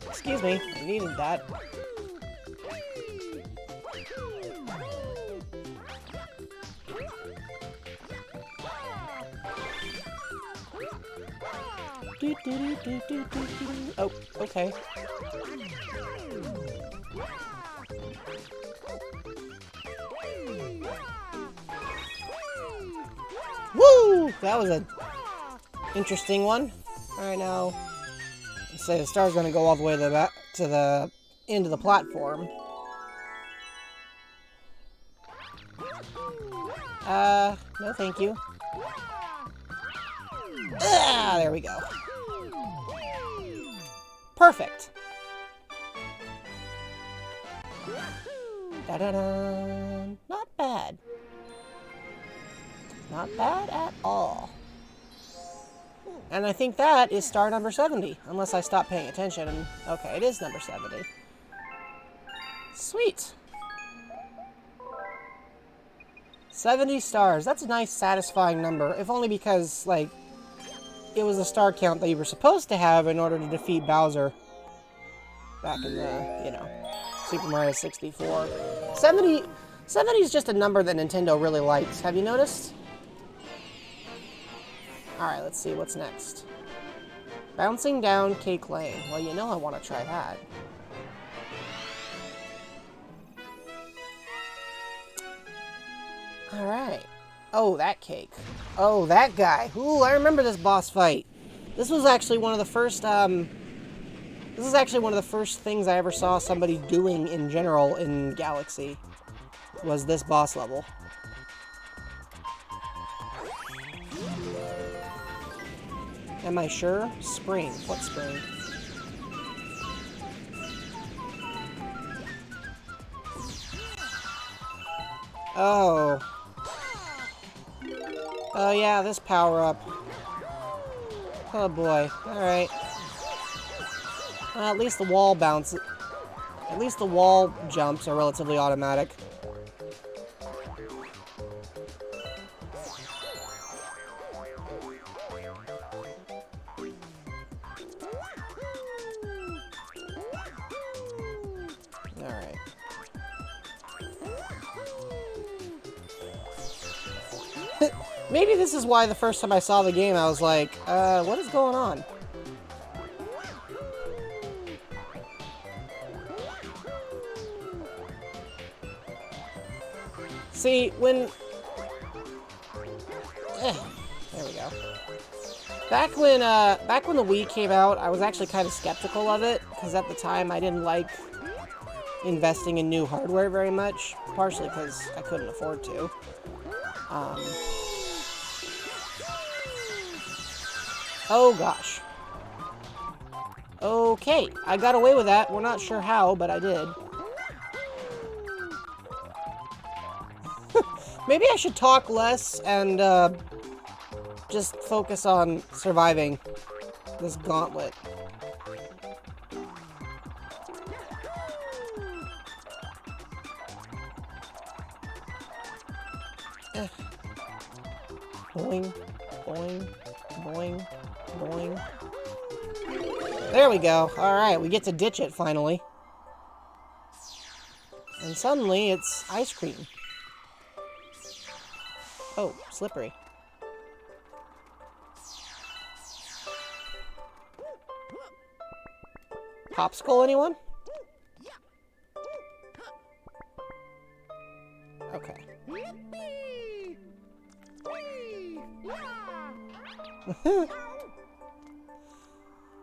Excuse me, I needed that. Oh, okay. Woo! That was an interesting one. Alright, now, let's say the star's gonna go all the way to the back, to the end of the platform. No thank you. Ah, there we go. Perfect. Da-da-da. Not bad. Not bad at all. And I think that is star number 70, unless I stop paying attention. And okay, it is number 70. Sweet. 70 stars. That's a nice, satisfying number, if only because, like, it was the star count that you were supposed to have in order to defeat Bowser back in the, you know, Super Mario 64. 70 is just a number that Nintendo really likes. Have you noticed? Alright, let's see what's next. Bouncing down Cake Lane. Well, you know I want to try that. Alright. Oh, that cake. Oh, that guy. Ooh, I remember this boss fight. This was actually one of the first, this is actually one of the first things I ever saw somebody doing in general in Galaxy. Was this boss level. Am I sure? Spring. What spring? Oh. Oh yeah, this power-up. Oh boy. Alright. At least the wall bounces. At least the wall jumps are relatively automatic. Alright. Maybe this is why the first time I saw the game I was like, what is going on? See, when There we go. Back when the Wii came out, I was actually kind of skeptical of it, because at the time I didn't like investing in new hardware very much, partially because I couldn't afford to. Oh gosh. Okay, I got away with that. We're not sure how, but I did. Maybe I should talk less and just focus on surviving this gauntlet. Boing, boing, boing, boing. There we go. Alright, we get to ditch it finally. And suddenly it's ice cream. Oh, slippery. Popsicle, anyone? Okay.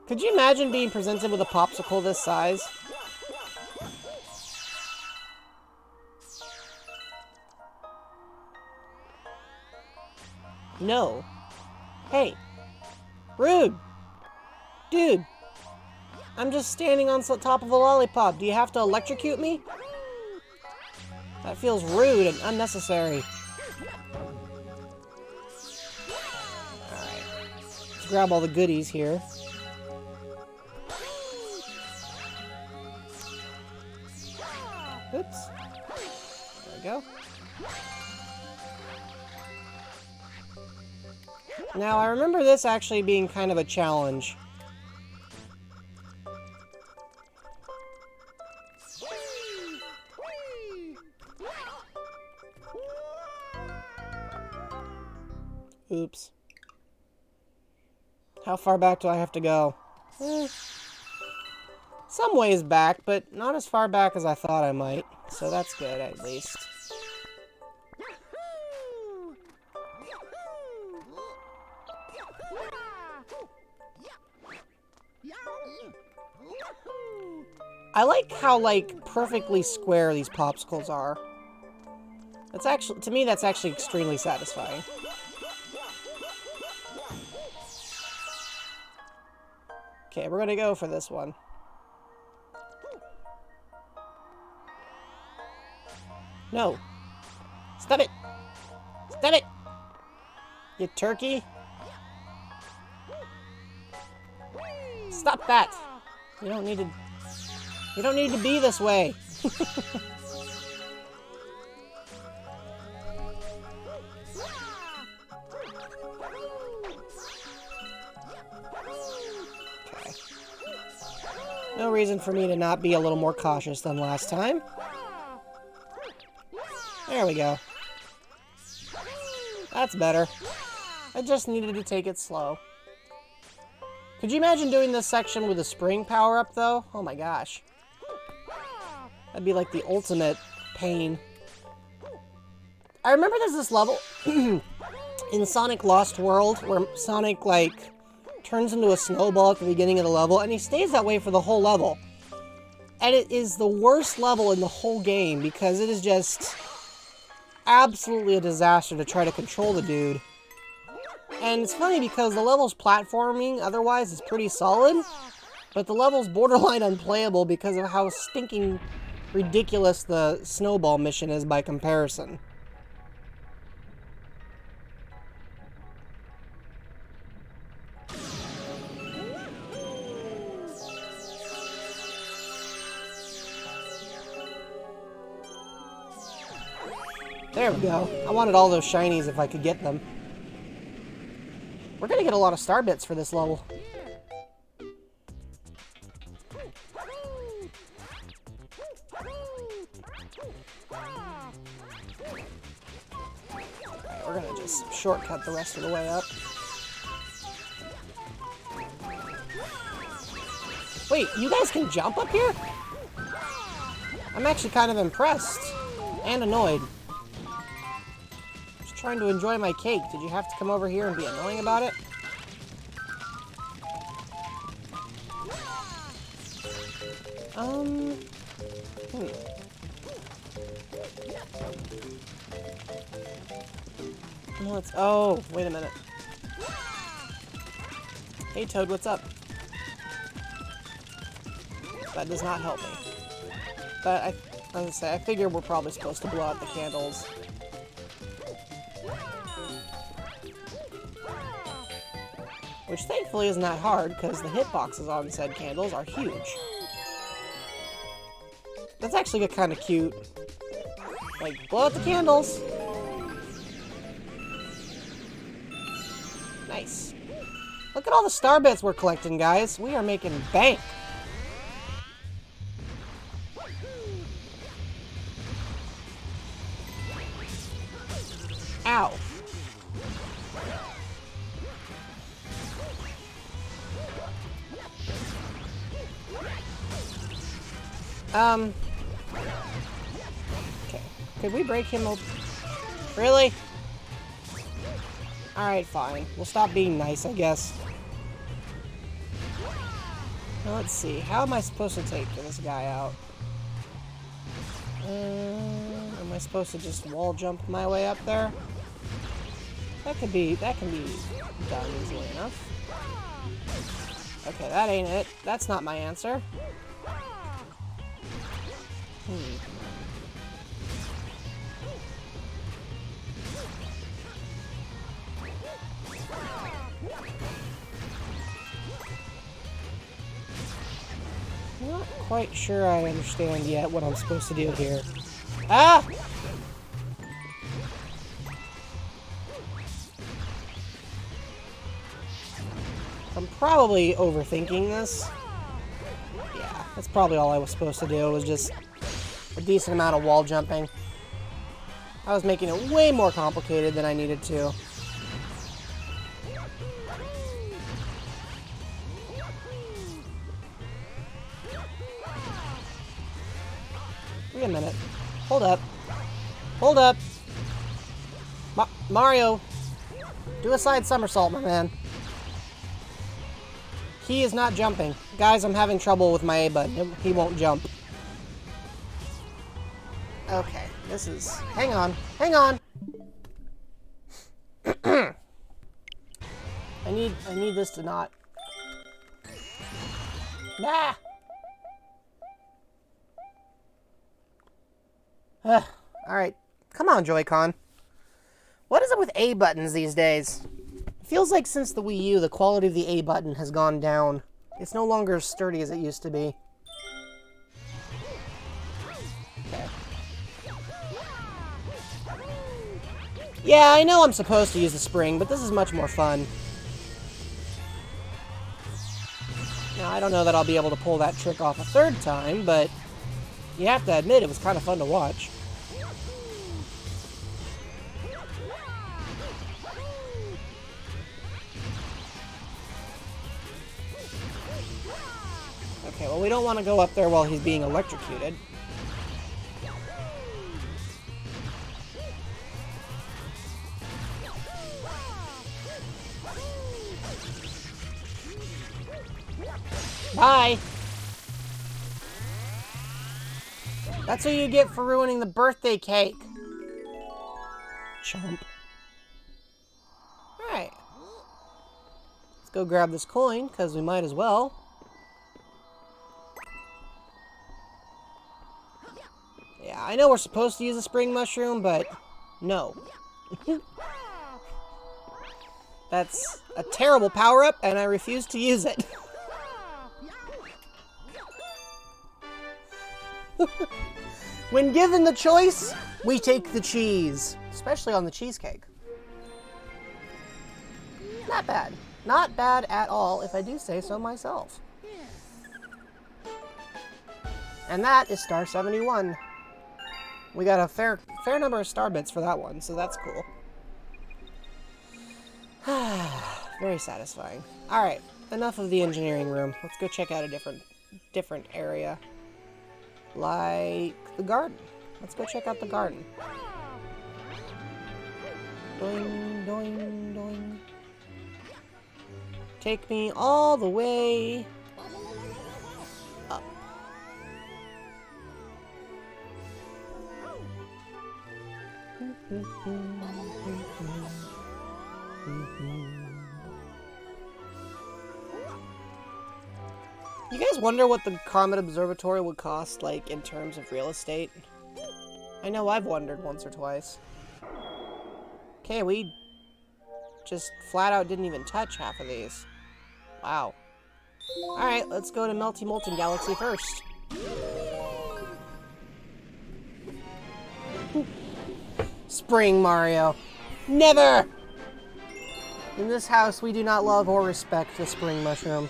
Could you imagine being presented with a popsicle this size? No. Hey. Rude. Dude. I'm just standing on top of a lollipop. Do you have to electrocute me? That feels rude and unnecessary. Alright. Let's grab all the goodies here. Oops. There we go. Now, I remember this actually being kind of a challenge. Oops. How far back do I have to go? Some ways back, but not as far back as I thought I might. So that's good, at least. I like how, like, perfectly square these popsicles are. That's actually, to me, that's actually extremely satisfying. Okay, we're gonna go for this one. No. Stop it! Stop it! You turkey! Stop that! You don't need to be this way! Okay. No reason for me to not be a little more cautious than last time. There we go. That's better. I just needed to take it slow. Could you imagine doing this section with a spring power-up, though? Oh my gosh. That'd be like the ultimate pain. I remember there's this level in Sonic Lost World where Sonic, like, turns into a snowball at the beginning of the level, and he stays that way for the whole level. And it is the worst level in the whole game because it is just absolutely a disaster to try to control the dude. And it's funny because the level's platforming otherwise is pretty solid, but the level's borderline unplayable because of how stinking ridiculous the snowball mission is by comparison. There we go. I wanted all those shinies if I could get them. We're gonna get a lot of star bits for this level. Alright, we're gonna just shortcut the rest of the way up. Wait, you guys can jump up here? I'm actually kind of impressed. And annoyed. trying to enjoy my cake. Did you have to come over here and be annoying about it? Let's... Oh, wait a minute. Hey, Toad, what's up? That does not help me. But I was gonna say, I figure we're probably supposed to blow out the candles. Which thankfully isn't that hard, because the hitboxes on said candles are huge. That's actually kind of cute. Like, blow out the candles! Nice. Look at all the star bits we're collecting, guys. We are making bank. Ow. Okay. Could we break him open? Really? Alright, fine. We'll stop being nice, I guess. Now, let's see. How am I supposed to take this guy out? Am I supposed to just wall jump my way up there? That can be done easily enough. Okay, that ain't it. That's not my answer. I'm not quite sure I understand yet what I'm supposed to do here. Ah! I'm probably overthinking this. Yeah, that's probably all I was supposed to do, was just a decent amount of wall jumping. I was making it way more complicated than I needed to. Wait a minute. Hold up. Hold up. Mario, do a side somersault, my man. He is not jumping. Guys, I'm having trouble with my A button. He won't jump. Okay, this is... Hang on. Hang on! I need this to not... Nah! Alright. Come on, Joy-Con. What is it with A buttons these days? It feels like since the Wii U, the quality of the A button has gone down. It's no longer as sturdy as it used to be. Okay. Yeah, I know I'm supposed to use the spring, but this is much more fun. Now, I don't know that I'll be able to pull that trick off a third time, but you have to admit it was kind of fun to watch. Okay, well, we don't want to go up there while he's being electrocuted. Bye! That's what you get for ruining the birthday cake. Chump. Alright. Let's go grab this coin, because we might as well. Yeah, I know we're supposed to use a spring mushroom, but no. That's a terrible power-up, and I refuse to use it. When given the choice, we take the cheese. Especially on the cheesecake. Not bad. Not bad at all, if I do say so myself. And that is star 71. We got a fair number of star bits for that one, so that's cool. Very satisfying. Alright, enough of the engineering room. Let's go check out a different area. Like the garden. Let's go check out the garden. Doing, doing, doing. Take me all the way up. You guys wonder what the Comet Observatory would cost, like, in terms of real estate? I know I've wondered once or twice. Okay, we just flat out didn't even touch half of these. Wow. Alright, let's go to Melty Molten Galaxy first. Spring, Mario. Never! In this house, we do not love or respect the spring mushroom.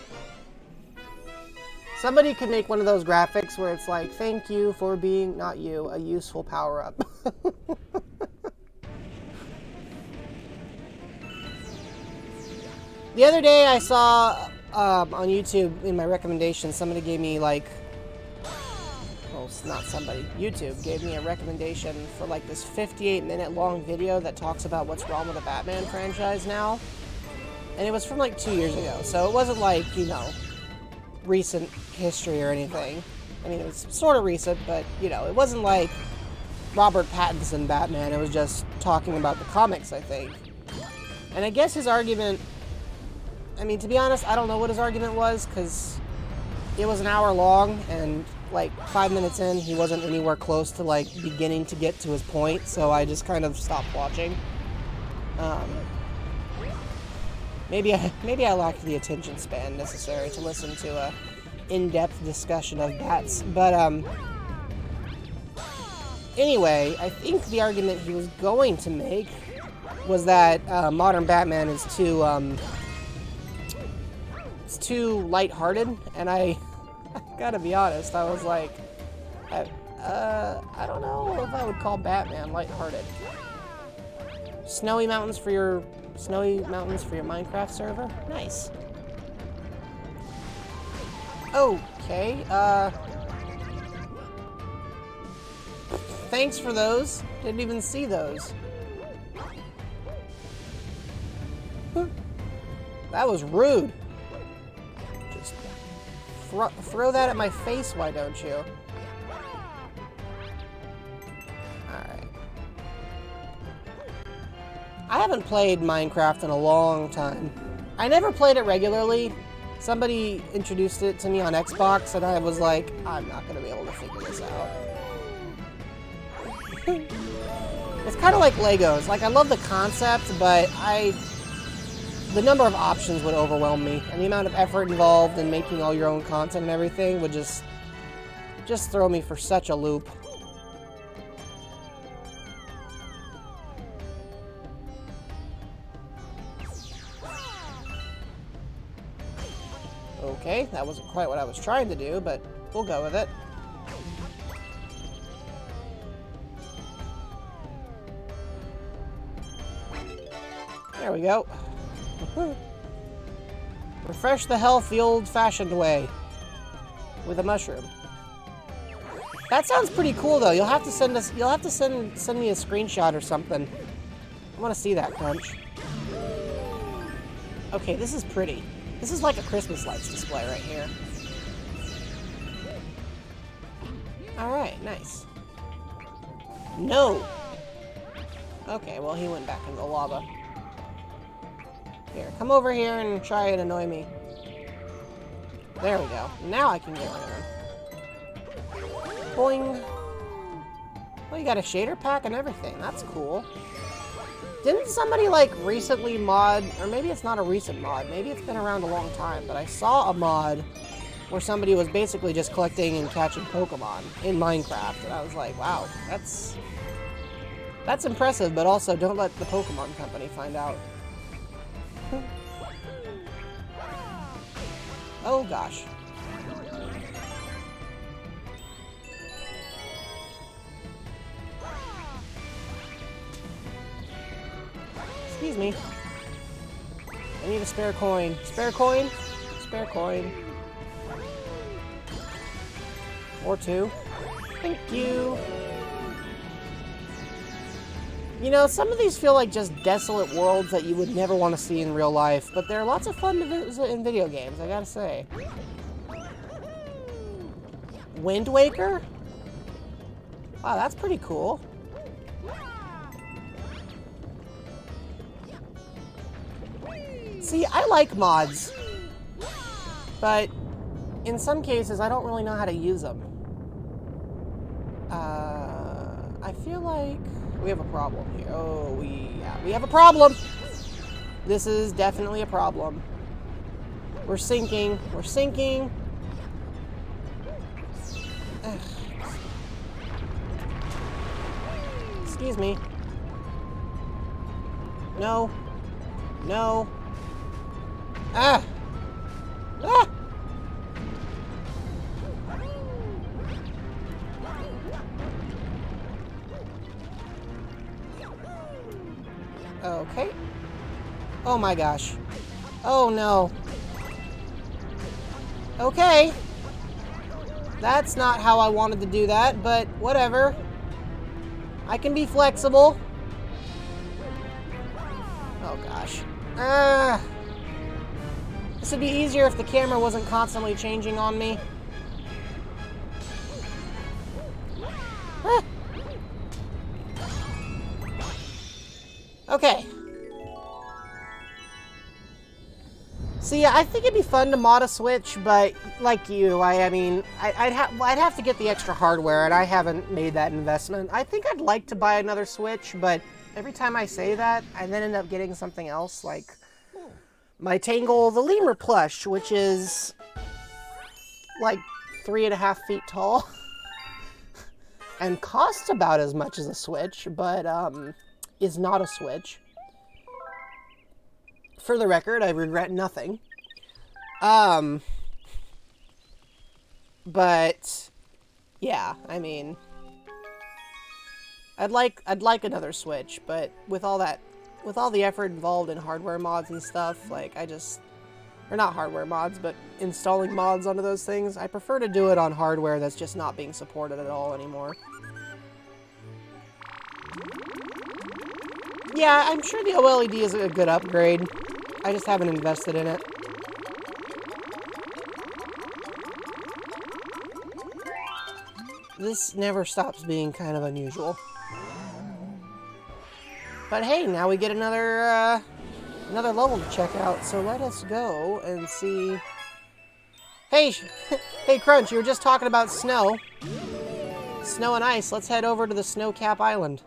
Somebody could make one of those graphics where it's like, thank you for being, not you, a useful power-up. The other day I saw on YouTube in my recommendations, somebody gave me like, well, it's not somebody, YouTube gave me a recommendation for like this 58-minute long video that talks about what's wrong with the Batman franchise now. And it was from like 2 years ago, so it wasn't like, you know, recent history or anything. I mean, it was sort of recent, but, you know, it wasn't like Robert Pattinson Batman. It was just talking about the comics, I think. And I guess his argument, I mean, to be honest, I don't know what his argument was, because it was an hour long, and like 5 minutes in, he wasn't anywhere close to like beginning to get to his point, so I just kind of stopped watching. Maybe I lacked the attention span necessary to listen to a in-depth discussion of bats. But anyway, I think the argument he was going to make was that modern Batman is too lighthearted, and I gotta be honest, I was like, I don't know if I would call Batman lighthearted. Snowy mountains for your Minecraft server? Nice. Okay, thanks for those. Didn't even see those. That was rude. Just throw that at my face, why don't you? Alright. I haven't played Minecraft in a long time. I never played it regularly. Somebody introduced it to me on Xbox, and I was like, I'm not going to be able to figure this out. It's kind of like Legos. Like, I love the concept, but the number of options would overwhelm me, and the amount of effort involved in making all your own content and everything would just throw me for such a loop. Okay, that wasn't quite what I was trying to do, but we'll go with it. There we go. Refresh the health the old-fashioned way. With a mushroom. That sounds pretty cool, though. You'll have to send me a screenshot or something. I want to see that, Crunch. Okay, this is pretty. This is like a Christmas lights display right here. Alright, nice. No! Okay, well, he went back in the lava. Here, come over here and try and annoy me. There we go. Now I can get rid of him. Boing! Oh, you got a shader pack and everything. That's cool. Didn't somebody, like, recently mod, or maybe it's not a recent mod, maybe it's been around a long time, but I saw a mod where somebody was basically just collecting and catching Pokemon in Minecraft, and I was like, wow, that's impressive, but also don't let the Pokemon company find out. Oh gosh. Excuse me. I need a spare coin. Spare coin? Spare coin. Or two. Thank you. You know, some of these feel like just desolate worlds that you would never want to see in real life, but they're lots of fun to visit in video games, I gotta say. Wind Waker? Wow, that's pretty cool. See, I like mods, but in some cases, I don't really know how to use them. I feel like we have a problem here. Oh, we have a problem. This is definitely a problem. We're sinking. We're sinking. Ugh. Excuse me. No. No. Ah! Ah! Okay. Oh my gosh. Oh no. Okay. That's not how I wanted to do that, but whatever. I can be flexible. Oh gosh. This would be easier if the camera wasn't constantly changing on me. Ah. Okay. See, I think it'd be fun to mod a Switch, but like you, I'd have to get the extra hardware, and I haven't made that investment. I think I'd like to buy another Switch, but every time I say that, I then end up getting something else, like my Tangle the Lemur plush, which is like 3.5 feet tall, and costs about as much as a Switch, but is not a Switch. For the record, I regret nothing. But yeah, I mean, I'd like another Switch, but with all the effort involved in hardware mods and stuff, like or not hardware mods, but installing mods onto those things, I prefer to do it on hardware that's just not being supported at all anymore. Yeah, I'm sure the OLED is a good upgrade. I just haven't invested in it. This never stops being kind of unusual. But hey, now we get another level to check out, so let us go and see... Hey, hey Crunch, you were just talking about snow. Snow and ice, let's head over to the Snowcap Island.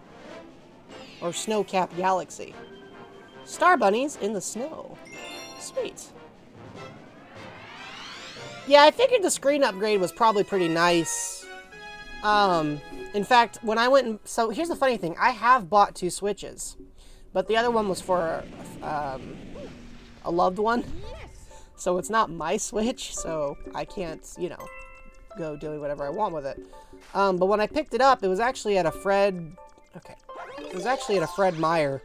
Or Snowcap Galaxy. Star bunnies in the snow. Sweet. Yeah, I figured the screen upgrade was probably pretty nice. In fact, when I went and... So, here's the funny thing. I have bought 2 Switches. But the other one was for a loved one. So, it's not my Switch. So, I can't, you know, go doing whatever I want with it. But when I picked it up, it was actually at a Fred... Okay. It was actually at a Fred Meyer.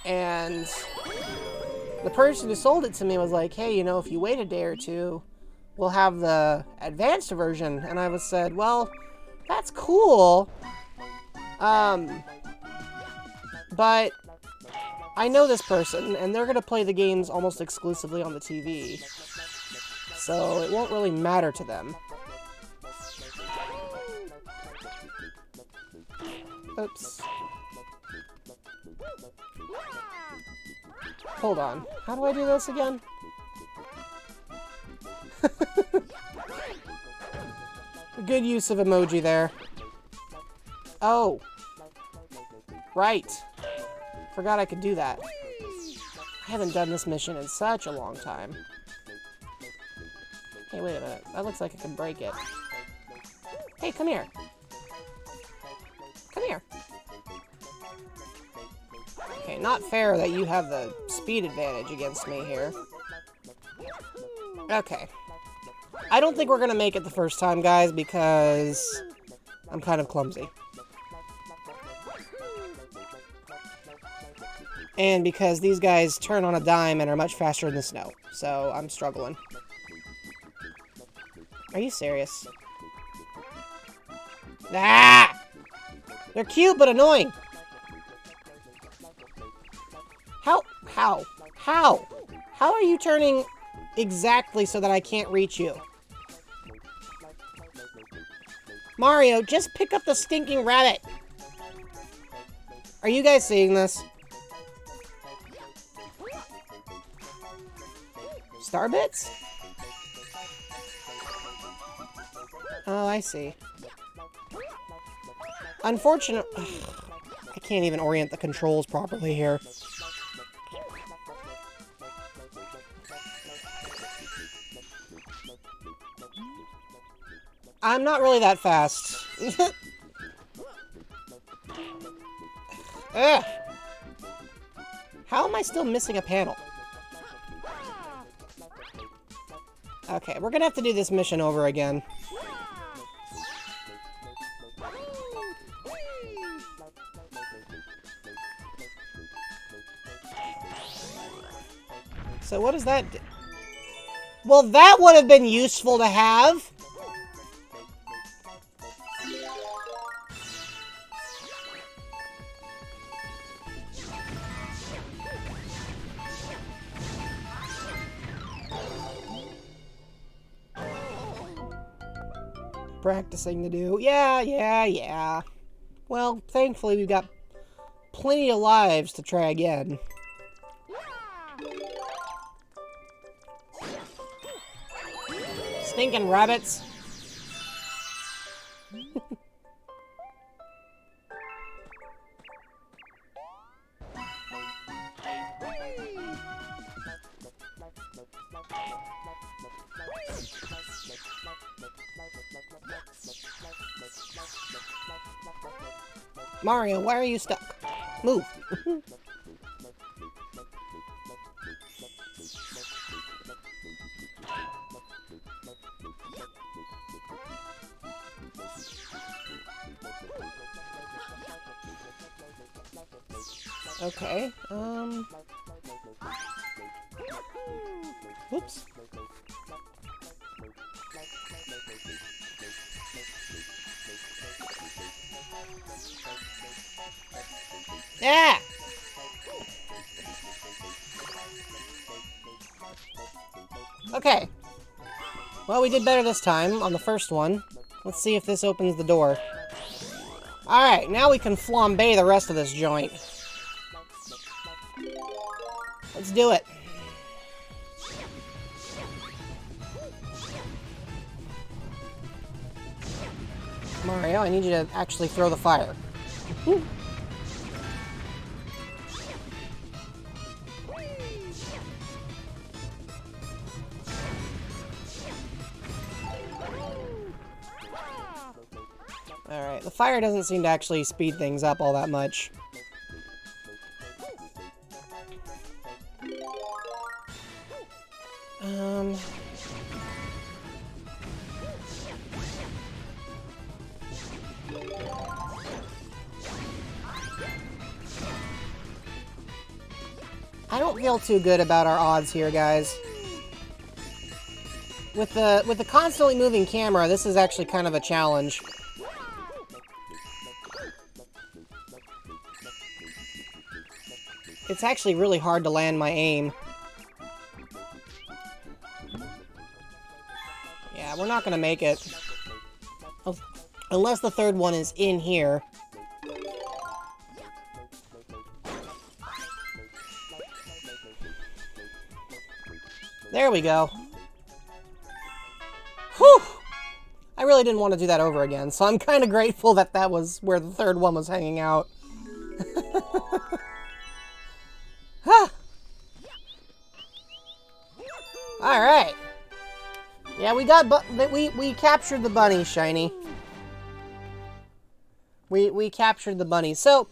And the person who sold it to me was like, hey, you know, if you wait a day or two, we'll have the advanced version. And I was said, well, that's cool. But I know this person, and they're going to play the games almost exclusively on the TV. So it won't really matter to them. Oops. Hold on. How do I do this again? Good use of emoji there. Oh. Right. Forgot I could do that. I haven't done this mission in such a long time. Hey, wait a minute. That looks like I can break it. Hey, come here. Come here. Okay, not fair that you have the speed advantage against me here. Okay. I don't think we're gonna make it the first time, guys, because I'm kind of clumsy. And because these guys turn on a dime and are much faster in the snow. So, I'm struggling. Are you serious? Ah! They're cute, but annoying. How? How are you turning exactly so that I can't reach you? Mario, just pick up the stinking rabbit. Are you guys seeing this? Starbits? Oh, I see. Unfortunately, I can't even orient the controls properly here. I'm not really that fast. Ugh. How am I still missing a panel? Okay, we're gonna have to do this mission over again. So what does that do? Well, that would have been useful to have. Practicing to do. Yeah. Well, thankfully we've got plenty of lives to try again. Stinking rabbits. Mario, why are you stuck? Move. Okay, whoops. Yeah! Okay. Well, we did better this time on the first one. Let's see if this opens the door. Alright, now we can flambe the rest of this joint. Let's do it. Mario, I need you to actually throw the fire. Alright, the fire doesn't seem to actually speed things up all that much. I don't feel too good about our odds here, guys. With the constantly moving camera, this is actually kind of a challenge. It's actually really hard to land my aim. Yeah, we're not gonna make it. Unless the third one is in here. There we go. Whew! I really didn't want to do that over again, so I'm kind of grateful that that was where the third one was hanging out. Alright. Yeah, we captured the bunny, Shiny. We captured the bunny. So,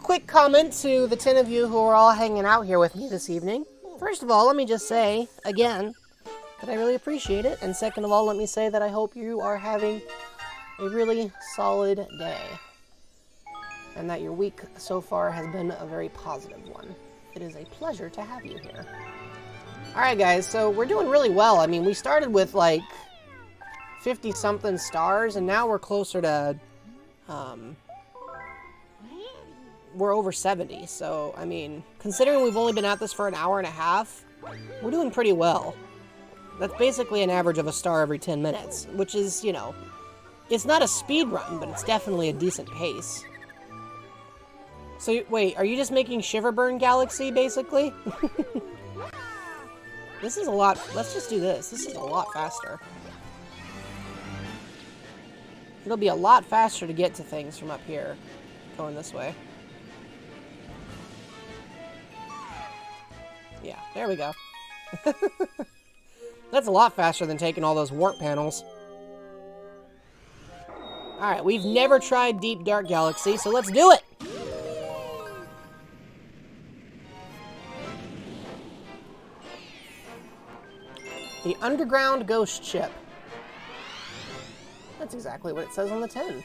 quick comment to the 10 of you who are all hanging out here with me this evening. First of all, let me just say, again, that I really appreciate it. And second of all, let me say that I hope you are having a really solid day. And that your week so far has been a very positive one. It is a pleasure to have you here. Alright guys, so we're doing really well. I mean, we started with like 50-something stars, and now we're closer to we're over 70. So, I mean, considering we've only been at this for an hour and a half, we're doing pretty well. That's basically an average of a star every 10 minutes, which is, you know, it's not a speed run, but it's definitely a decent pace. So, wait, are you just making Shiverburn Galaxy, basically? This is a lot. Let's just do this. This is a lot faster. It'll be a lot faster to get to things from up here, going this way. Yeah, there we go. That's a lot faster than taking all those warp panels. Alright, we've never tried Deep Dark Galaxy, so let's do it! The Underground Ghost Ship. That's exactly what it says on the tin.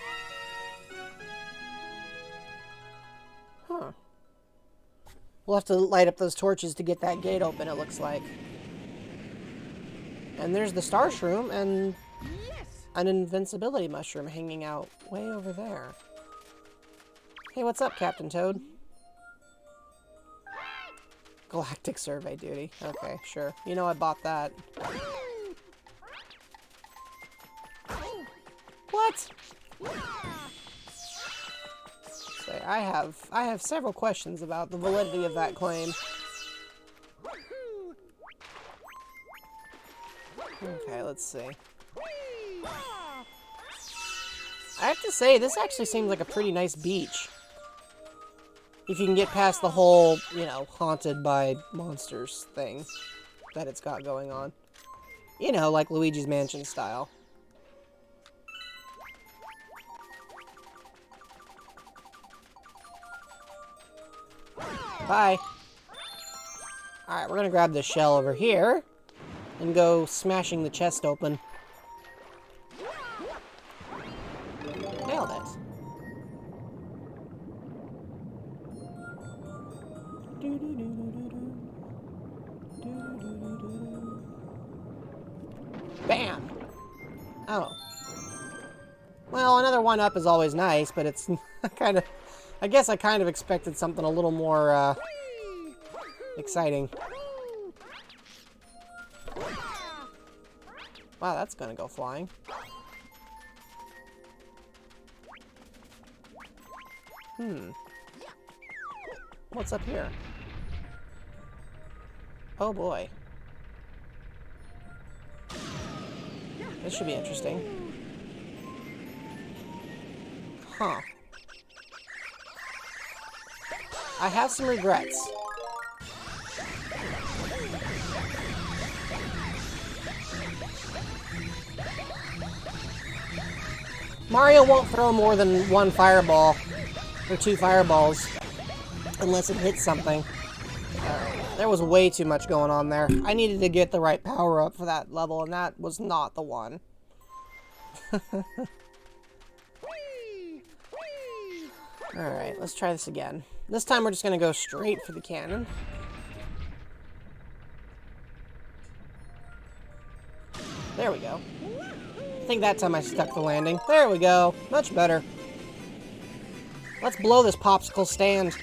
Huh. We'll have to light up those torches to get that gate open, it looks like. And there's the Star Shroom and an invincibility mushroom hanging out way over there. Hey, what's up, Captain Toad? Galactic Survey Duty. Okay, sure. You know I bought that. What? Say, I have several questions about the validity of that claim. Okay, let's see. I have to say, this actually seems like a pretty nice beach. If you can get past the whole, you know, haunted by monsters thing that it's got going on. You know, like Luigi's Mansion style. Bye. Alright, we're gonna grab this shell over here and go smashing the chest open. Nailed it. Bam! Oh. Well, another one-up is always nice, but it's kind of... I guess I kind of expected something a little more, exciting. Wow, that's gonna go flying. What's up here? Oh boy. This should be interesting. Huh. I have some regrets. Mario won't throw more than one fireball, or two fireballs, unless it hits something. There was way too much going on there. I needed to get the right power-up for that level, and that was not the one. Alright, let's try this again. This time we're just gonna go straight for the cannon. There we go. I think that time I stuck the landing. There we go. Much better. Let's blow this popsicle stand.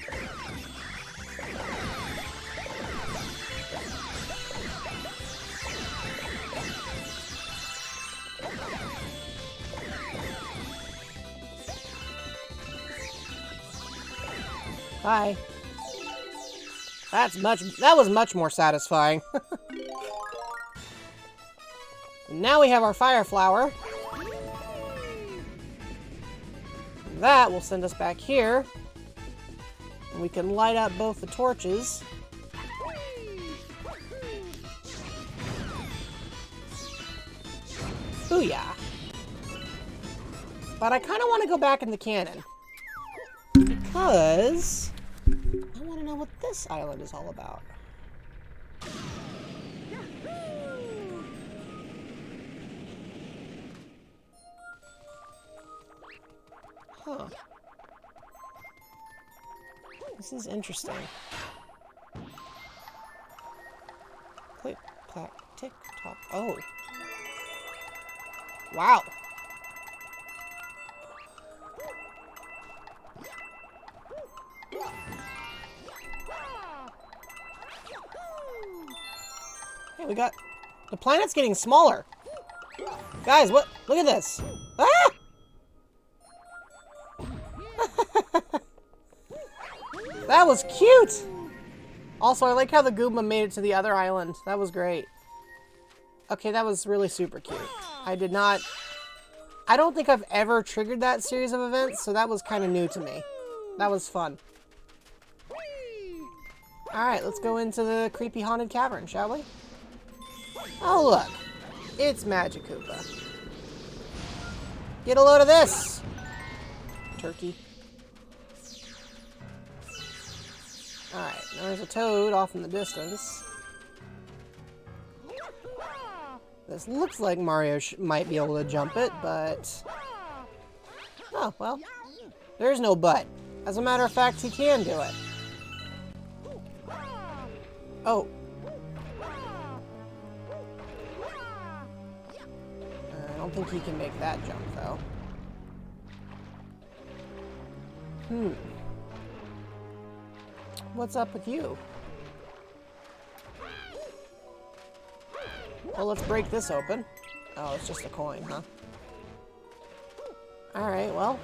Bye. That was much more satisfying. Now we have our fire flower. That will send us back here. And we can light up both the torches. Booyah. But I kind of want to go back in the cannon. Because I want to know what this island is all about. Huh. This is interesting. Click, clack, tick, tock. Oh. Wow. Hey, we got... The planet's getting smaller. Guys, what? Look at this. Ah! That was cute! Also, I like how the Goomba made it to the other island. That was great. Okay, that was really super cute. I don't think I've ever triggered that series of events, so that was kind of new to me. That was fun. Alright, let's go into the creepy haunted cavern, shall we? Oh, look. It's Magikoopa. Get a load of this! Turkey. Alright, now there's a toad off in the distance. This looks like Mario might be able to jump it, but... Oh, well. There's no but. As a matter of fact, he can do it. Oh. I don't think he can make that jump, though. What's up with you? Well, let's break this open. Oh, it's just a coin, huh? Alright, well.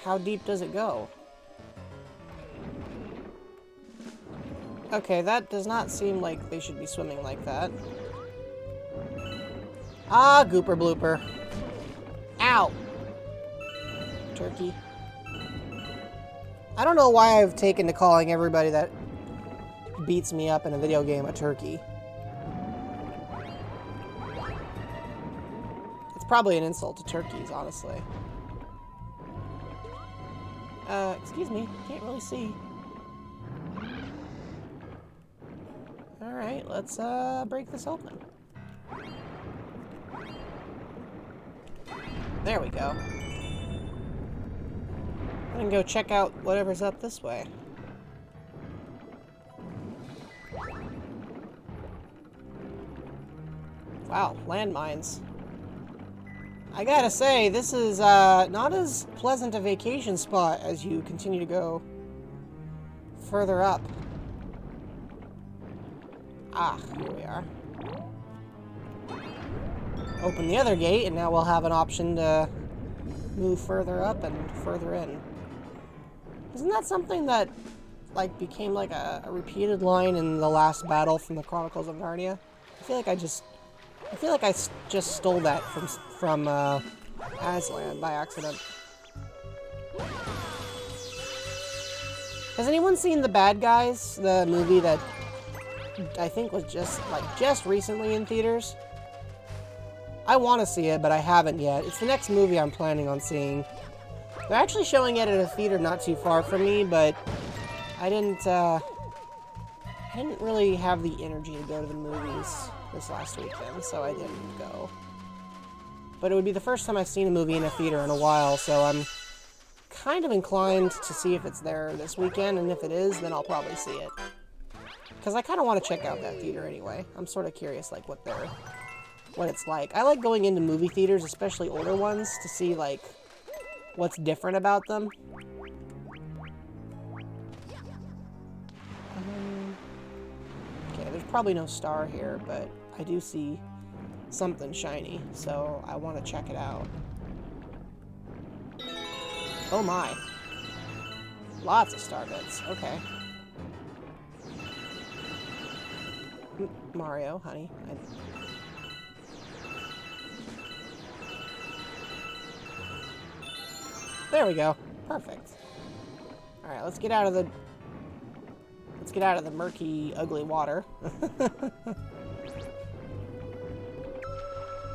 How deep does it go? Okay, that does not seem like they should be swimming like that. Ah, Gooper Blooper. Ow! Turkey. I don't know why I've taken to calling everybody that beats me up in a video game a turkey. It's probably an insult to turkeys, honestly. Excuse me. Can't really see. Alright, let's, break this open. There we go. I'm gonna go check out whatever's up this way. Wow, landmines. I gotta say, this is not as pleasant a vacation spot as you continue to go further up. Ah, here we are. Open the other gate, and now we'll have an option to move further up and further in. Isn't that something that, like, became like a repeated line in the last battle from the Chronicles of Narnia? I feel like I just stole that from Aslan by accident. Has anyone seen The Bad Guys, the movie that I think was just recently in theaters? I want to see it, but I haven't yet. It's the next movie I'm planning on seeing. They're actually showing it at a theater not too far from me, but I didn't really have the energy to go to the movies this last weekend, so I didn't go. But it would be the first time I've seen a movie in a theater in a while, so I'm kind of inclined to see if it's there this weekend, and if it is, then I'll probably see it. Because I kind of want to check out that theater anyway. I'm sort of curious, like, what it's like. I like going into movie theaters, especially older ones, to see, like, what's different about them. Okay, there's probably no star here, but I do see something shiny, so I want to check it out. Oh my. Lots of star bits. Okay. Mario, honey. There we go. Perfect. Alright, let's get out of the murky, ugly water.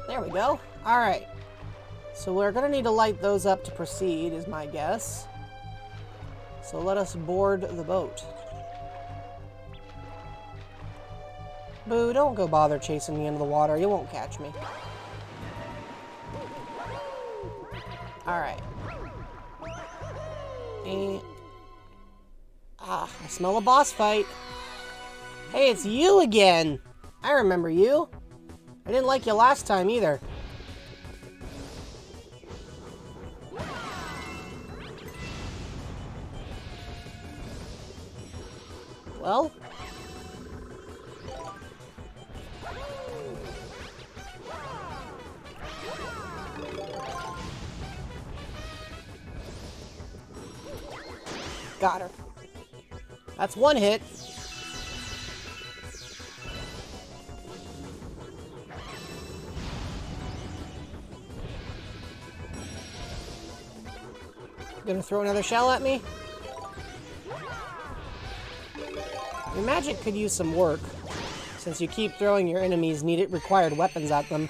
There we go. Alright. So we're gonna need to light those up to proceed, is my guess. So let us board the boat. Boo, don't go bother chasing me into the water. You won't catch me. Alright. And... ah, I smell a boss fight. Hey, it's you again! I remember you. I didn't like you last time either. Well... Got her. That's one hit. Gonna throw another shell at me? Your magic could use some work, since you keep throwing your enemies' required weapons at them.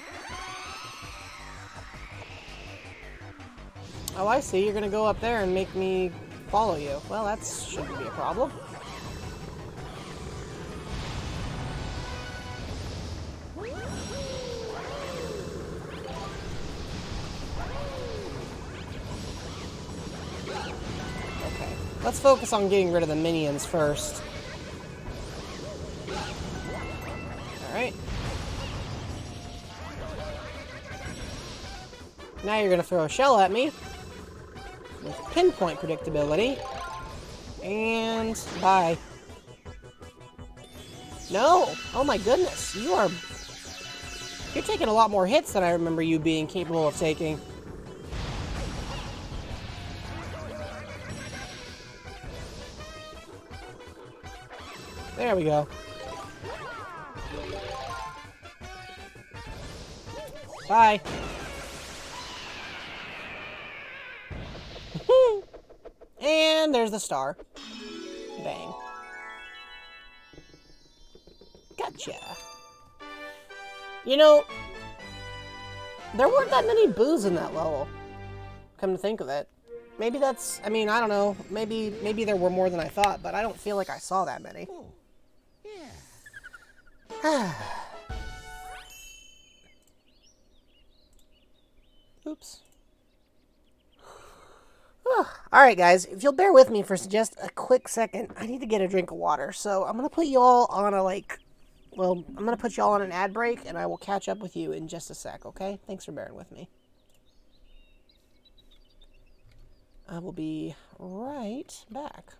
Oh, I see. You're gonna go up there and make me follow you. Well, that shouldn't be a problem. Okay, let's focus on getting rid of the minions first. Alright. Now you're gonna throw a shell at me. With pinpoint predictability. And bye. No! Oh my goodness, you're taking a lot more hits than I remember you being capable of taking. There we go. Bye. And there's the star. Bang. Gotcha. You know, there weren't that many boos in that level. Come to think of it. Maybe that's, I mean, I don't know. Maybe there were more than I thought, but I don't feel like I saw that many. Oh, yeah. Oops. Alright guys, if you'll bear with me for just a quick second, I need to get a drink of water. So I'm going to put you all on I'm going to put you all on an ad break, and I will catch up with you in just a sec, okay? Thanks for bearing with me. I will be right back.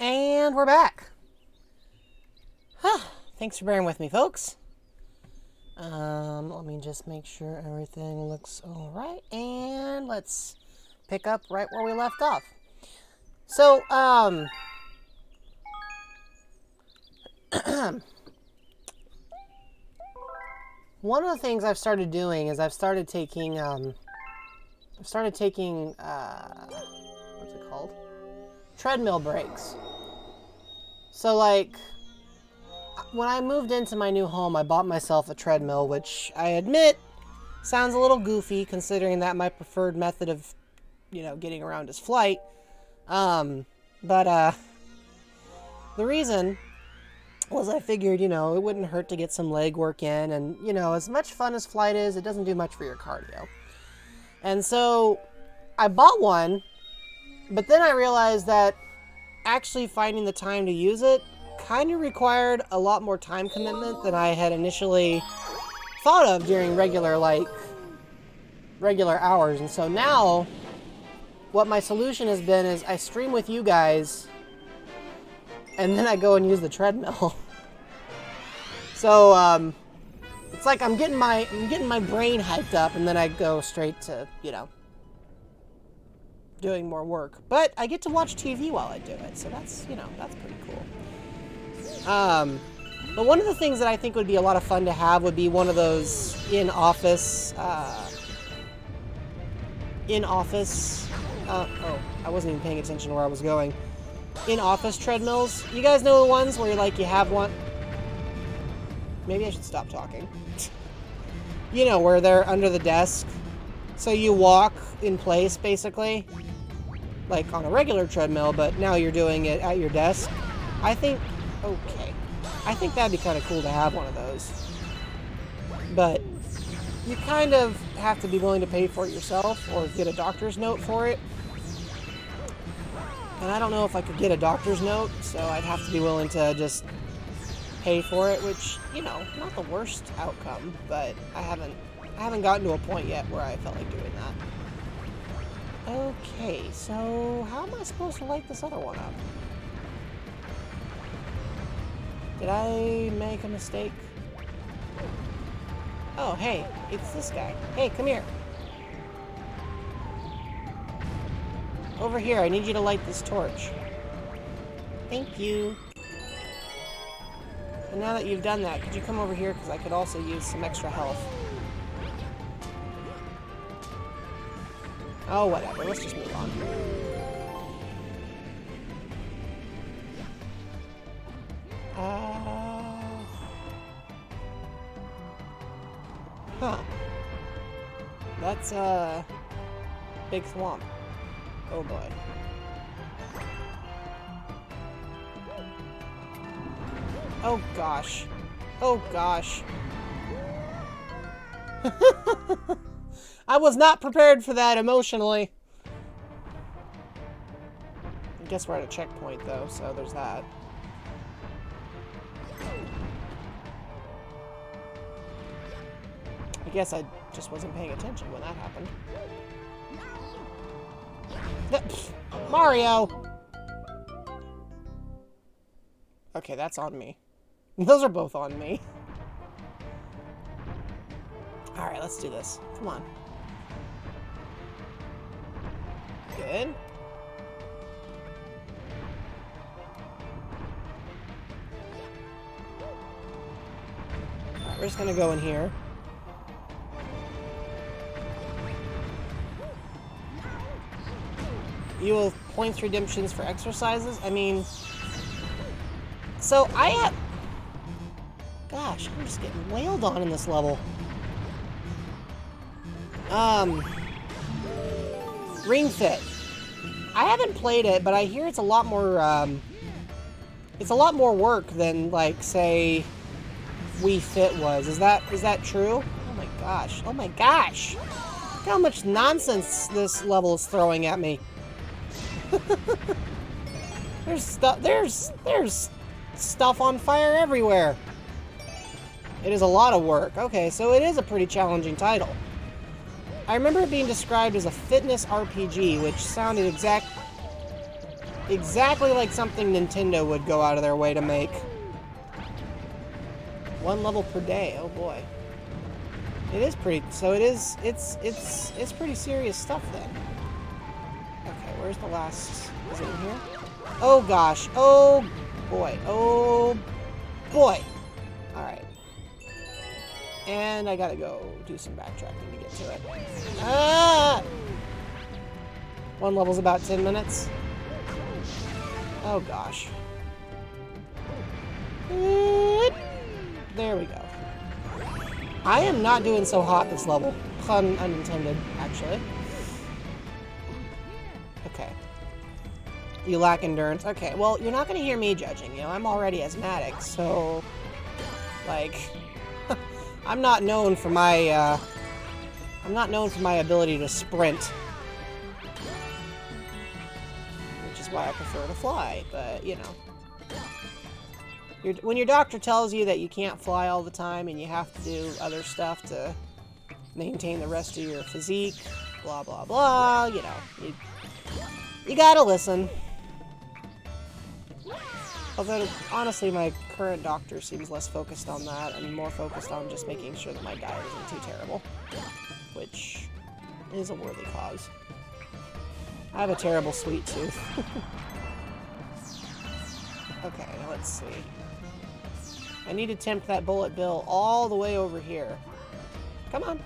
And we're back. Thanks for bearing with me, folks. Let me just make sure everything looks alright. And let's pick up right where we left off. So, one of the things I've started doing is I've started taking, what's it called? Treadmill breaks. So, like, when I moved into my new home, I bought myself a treadmill, which I admit sounds a little goofy considering that my preferred method of, getting around is flight. But the reason was I figured, it wouldn't hurt to get some leg work in, and, as much fun as flight is, it doesn't do much for your cardio. And so I bought one, but then I realized that actually finding the time to use it kind of required a lot more time commitment than I had initially thought of during regular hours. And so now what my solution has been is I stream with you guys and then I go and use the treadmill. So it's like I'm getting my brain hyped up and then I go straight to, doing more work. But I get to watch TV while I do it, so that's pretty cool. But one of the things that I think would be a lot of fun to have would be one of those in-office, I wasn't even paying attention where I was going. In-office treadmills. You guys know the ones where you have one? Maybe I should stop talking. Where they're under the desk. So you walk in place, basically. Like on a regular treadmill, but now you're doing it at your desk. I think that'd be kind of cool to have one of those. But you kind of have to be willing to pay for it yourself or get a doctor's note for it. And I don't know if I could get a doctor's note, so I'd have to be willing to just pay for it, which, not the worst outcome, but I haven't gotten to a point yet where I felt like doing that. Okay, so how am I supposed to light this other one up? Did I make a mistake? Oh, hey, it's this guy. Hey, come here. Over here, I need you to light this torch. Thank you. And now that you've done that, could you come over here? Because I could also use some extra health. Oh, whatever. Let's just move on. That's a big swamp. Oh boy. Oh gosh. Oh gosh. I was not prepared for that emotionally. I guess we're at a checkpoint though, so there's that. I guess I just wasn't paying attention when that happened. Mario! Okay, that's on me. Those are both on me. Alright, let's do this. Come on. Good. Alright, we're just gonna go in here. You will points redemptions for exercises. I mean, so gosh, I'm just getting wailed on in this level. Ring Fit. I haven't played it, but I hear it's a lot more work than, like, say, Wii Fit was. Is that true? Oh my gosh. Oh my gosh. Look how much nonsense this level is throwing at me. There's stuff on fire everywhere. It is a lot of work. Okay, so it is a pretty challenging title. I remember it being described as a fitness RPG, which sounded exactly like something Nintendo would go out of their way to make. 1 level per day. Oh boy. It is pretty. So it is. It's pretty serious stuff then. Okay, where's the last? Is it in here? Oh gosh. Oh boy. Oh boy. All right. And I gotta go do some backtracking to get to it. Ah! 1 level's about 10 minutes. Oh gosh. There we go. I am not doing so hot this level. Pun unintended, actually. Okay. You lack endurance. Okay, well, you're not going to hear me judging. You know, I'm already asthmatic, so... Like... I'm not known for my, I'm not known for my ability to sprint. Which is why I prefer to fly, but, you know. When your doctor tells you that you can't fly all the time and you have to do other stuff to maintain the rest of your physique, blah, blah, blah, you know, you gotta listen. Although, honestly, my current doctor seems less focused on that and more focused on just making sure that my diet isn't too terrible. Which is a worthy cause. I have a terrible sweet tooth. Okay, let's see. I need to tempt that bullet bill all the way over here. Come on.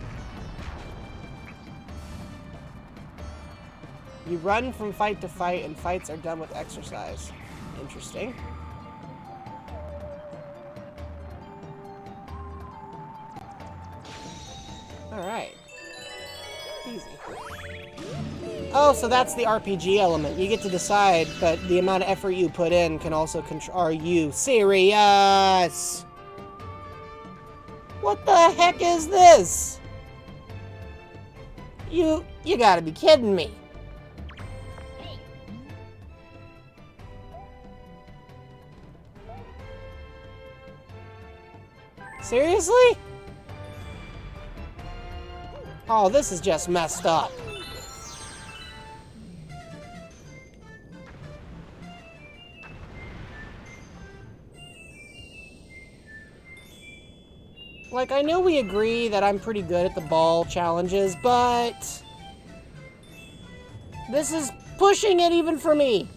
You run from fight to fight, and fights are done with exercise. Interesting. Alright. Easy. Oh, so that's the RPG element. You get to decide, but the amount of effort you put in can also control. Are you serious? What the heck is this? You gotta be kidding me. Seriously? Oh, this is just messed up. Like, I know we agree that I'm pretty good at the ball challenges, but this is pushing it even for me.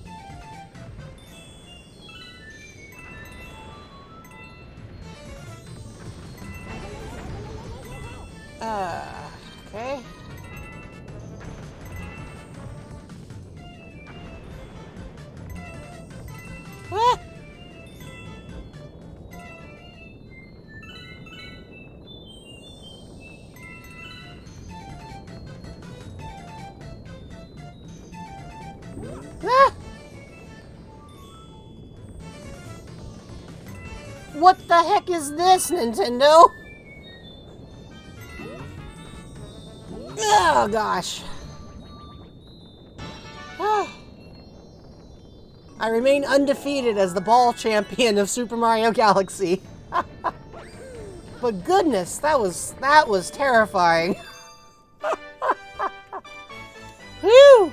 Okay. Ah! Ah! What the heck is this, Nintendo? Oh, gosh. Ah. I remain undefeated as the ball champion of Super Mario Galaxy. But goodness, that was terrifying. Whew!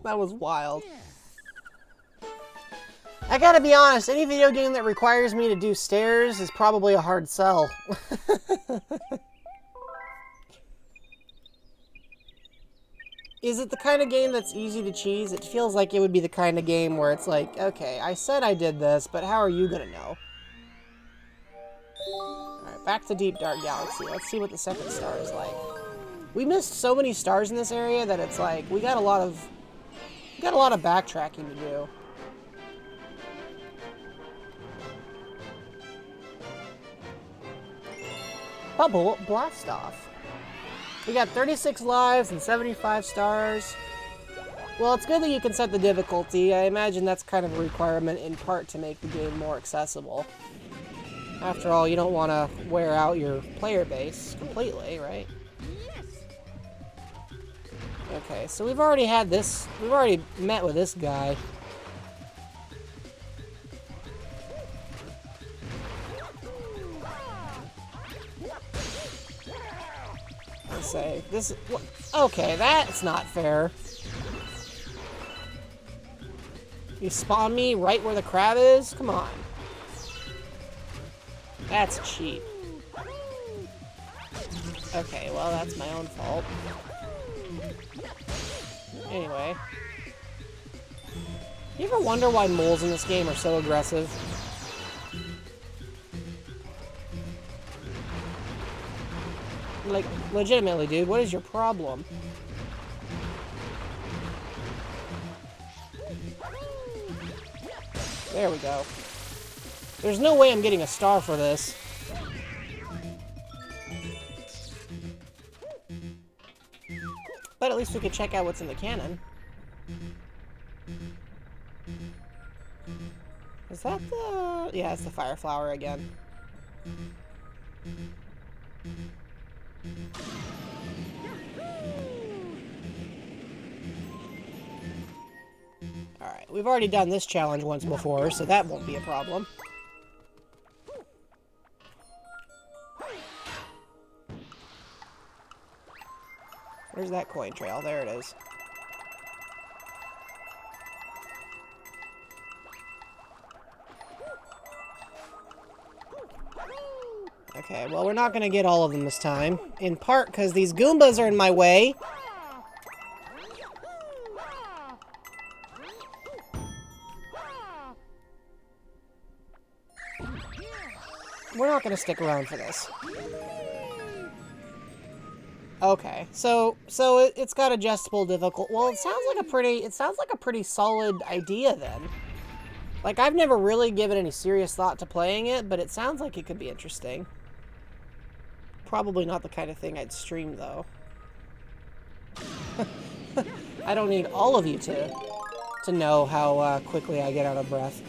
That was wild. I gotta be honest, any video game that requires me to do stairs is probably a hard sell. Is it the kind of game that's easy to cheese? It feels like it would be the kind of game where it's like, okay, I said I did this, but how are you gonna know? Alright, back to Deep Dark Galaxy. Let's see what the second star is like. We missed so many stars in this area that it's like, we got a lot of backtracking to do. Bubble Blast Off. We got 36 lives and 75 stars. Well, it's good that you can set the difficulty. I imagine that's kind of a requirement in part to make the game more accessible. After all, you don't want to wear out your player base completely, right? Okay, so we've already had this. We've already met with this guy. say. This... Okay, that's not fair. You spawn me right where the crab is? Come on. That's cheap. Okay, well, that's my own fault. Anyway. You ever wonder why moles in this game are so aggressive? Like, legitimately, dude, what is your problem? There we go. There's no way I'm getting a star for this. But at least we could check out what's in the cannon. Is that the... Yeah, it's the fire flower again. Alright, we've already done this challenge once before, so that won't be a problem. Where's that coin trail? There it is. Okay, well, we're not going to get all of them this time. In part because these Goombas are in my way. We're not going to stick around for this. Okay, so it's got adjustable difficulty. Well, it sounds like a pretty solid idea then. Like, I've never really given any serious thought to playing it, but it sounds like it could be interesting. Probably not the kind of thing I'd stream, though. I don't need all of you to know how quickly I get out of breath.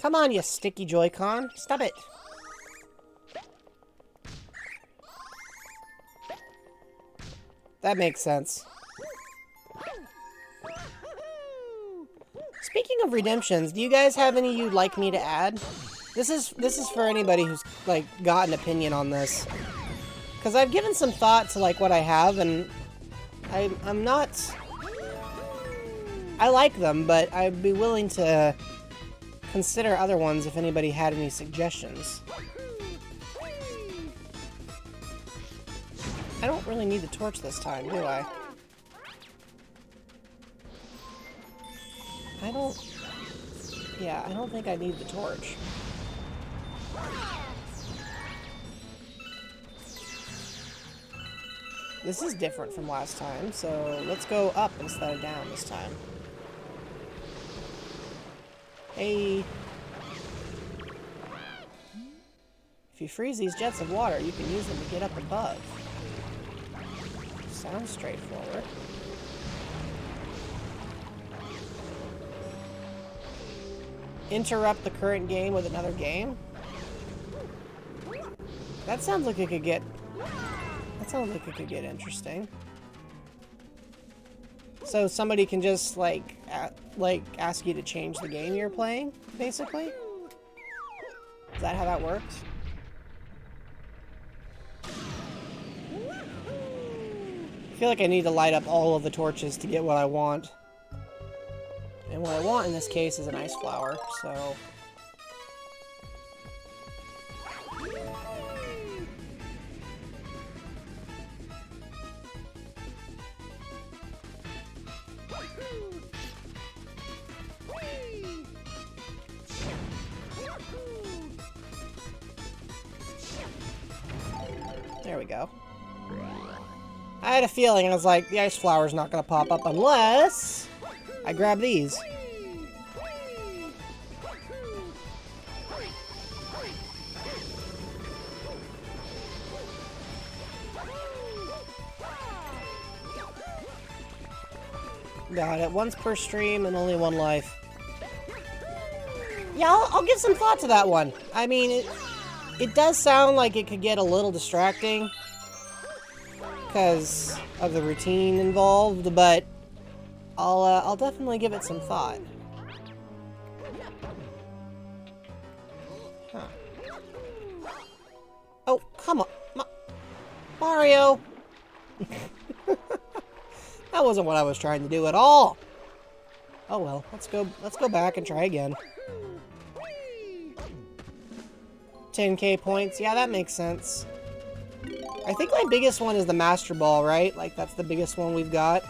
Come on, you sticky Joy-Con. Stop it. That makes sense. Speaking of redemptions, do you guys have any you'd like me to add? This is for anybody who's, like, got an opinion on this. Because I've given some thought to, like, what I have, and I'm not... I like them, but I'd be willing to consider other ones if anybody had any suggestions. I don't really need the torch this time, do I? Yeah, I don't think I need the torch. This is different from last time, so let's go up instead of down this time. Hey. If you freeze these jets of water, you can use them to get up above. Sounds straightforward. Interrupt the current game with another game? That sounds like it could get... That sounds like it could get interesting. So somebody can just, like ask you to change the game you're playing, basically? Is that how that works? I feel like I need to light up all of the torches to get what I want. And what I want in this case is an ice flower, so... There we go. I had a feeling, I was like, the ice flower's not gonna pop up unless I grab these. Got it. Once per stream and only one life. Yeah, I'll give some thought to that one. I mean, it does sound like it could get a little distracting because of the routine involved, but I'll definitely give it some thought. Huh. Oh, come on. Mario! That wasn't what I was trying to do at all. Oh well, let's go back and try again. 10k points. Yeah, that makes sense. I think my biggest one is the Master Ball, right? Like, that's the biggest one we've got.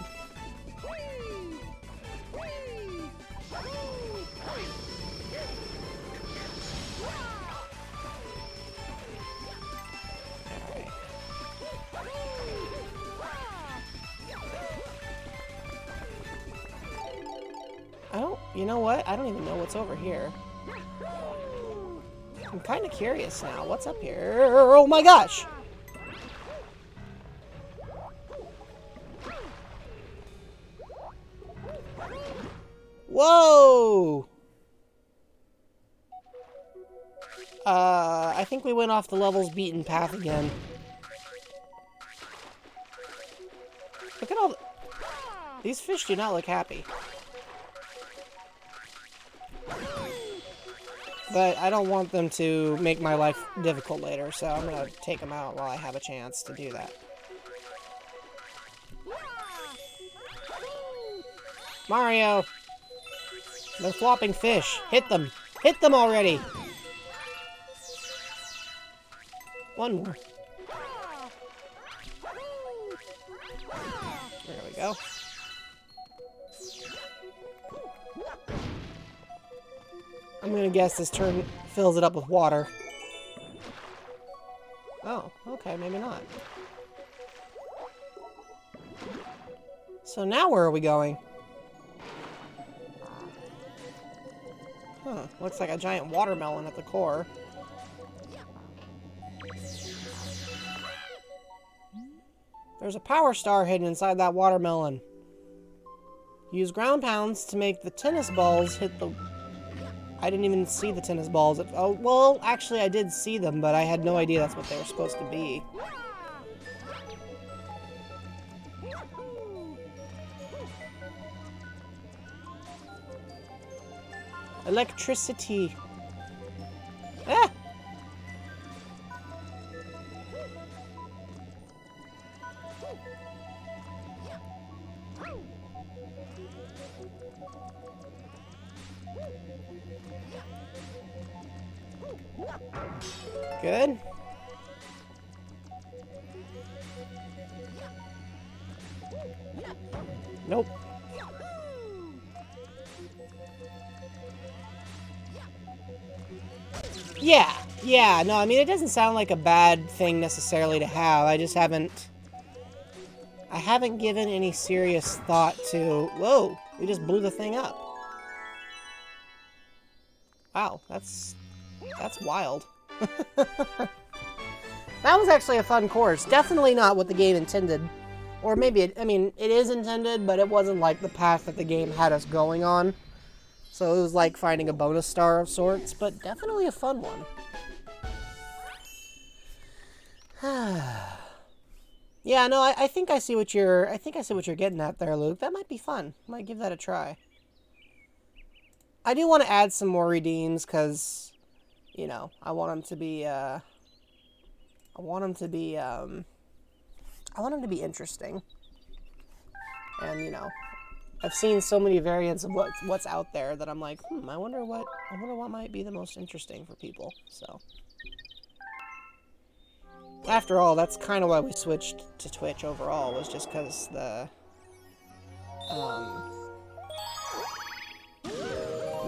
You know what? I don't even know what's over here. I'm kind of curious now. What's up here? Oh my gosh! Whoa! I think we went off the level's beaten path again. Look at all the... These fish do not look happy. But I don't want them to make my life difficult later, so I'm gonna take them out while I have a chance to do that. Mario! They're flopping fish. Hit them! Hit them already! One more. There we go. I'm gonna guess this turn fills it up with water. Oh, okay, maybe not. So now where are we going? Huh, looks like a giant watermelon at the core. There's a power star hidden inside that watermelon. Use ground pounds to make the tennis balls hit the... I didn't even see the tennis balls. Oh, well, actually I did see them, but I had no idea that's what they were supposed to be. Electricity. Ah! Good. Nope. Yeah, no, I mean, it doesn't sound like a bad thing necessarily to have. I just haven't given any serious thought to... Whoa, we just blew the thing up. Wow, that's wild. That was actually a fun course. Definitely not what the game intended. Or maybe it, I mean, it is intended, but it wasn't like the path that the game had us going on. So it was like finding a bonus star of sorts, but definitely a fun one. Yeah, no, I think I see what you're getting at there, Luke. That might be fun. Might give that a try. I do want to add some more redeems because, you know, I want them to be interesting. And, you know, I've seen so many variants of what's out there that I'm like, I wonder what might be the most interesting for people. So, after all, that's kind of why we switched to Twitch overall, was just because the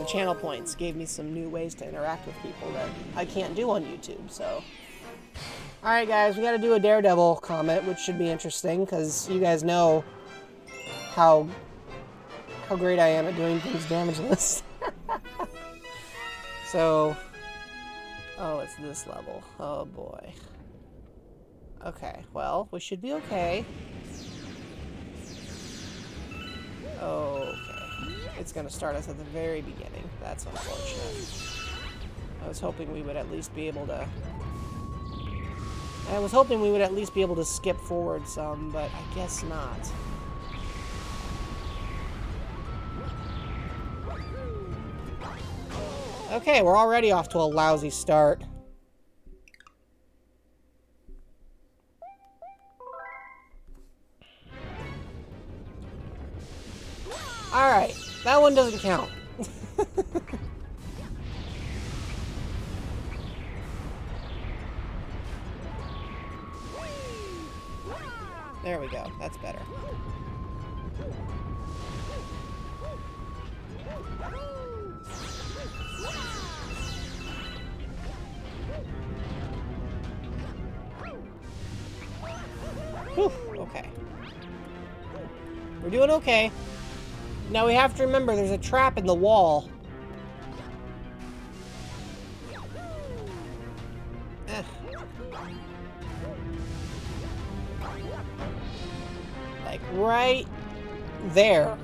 channel points gave me some new ways to interact with people that I can't do on YouTube. So, alright guys, we gotta do a Daredevil comment, which should be interesting, because you guys know how great I am at doing things damageless. So, oh, it's this level. Oh boy. Okay, well, we should be okay. Okay. it's going to start us at the very beginning. That's unfortunate. I was hoping we would at least be able to... skip forward some, but I guess not. Okay, we're already off to a lousy start. Alright, that one doesn't count. There we go, that's better. Whew, okay. We're doing okay. Now we have to remember there's a trap in the wall. Like right there.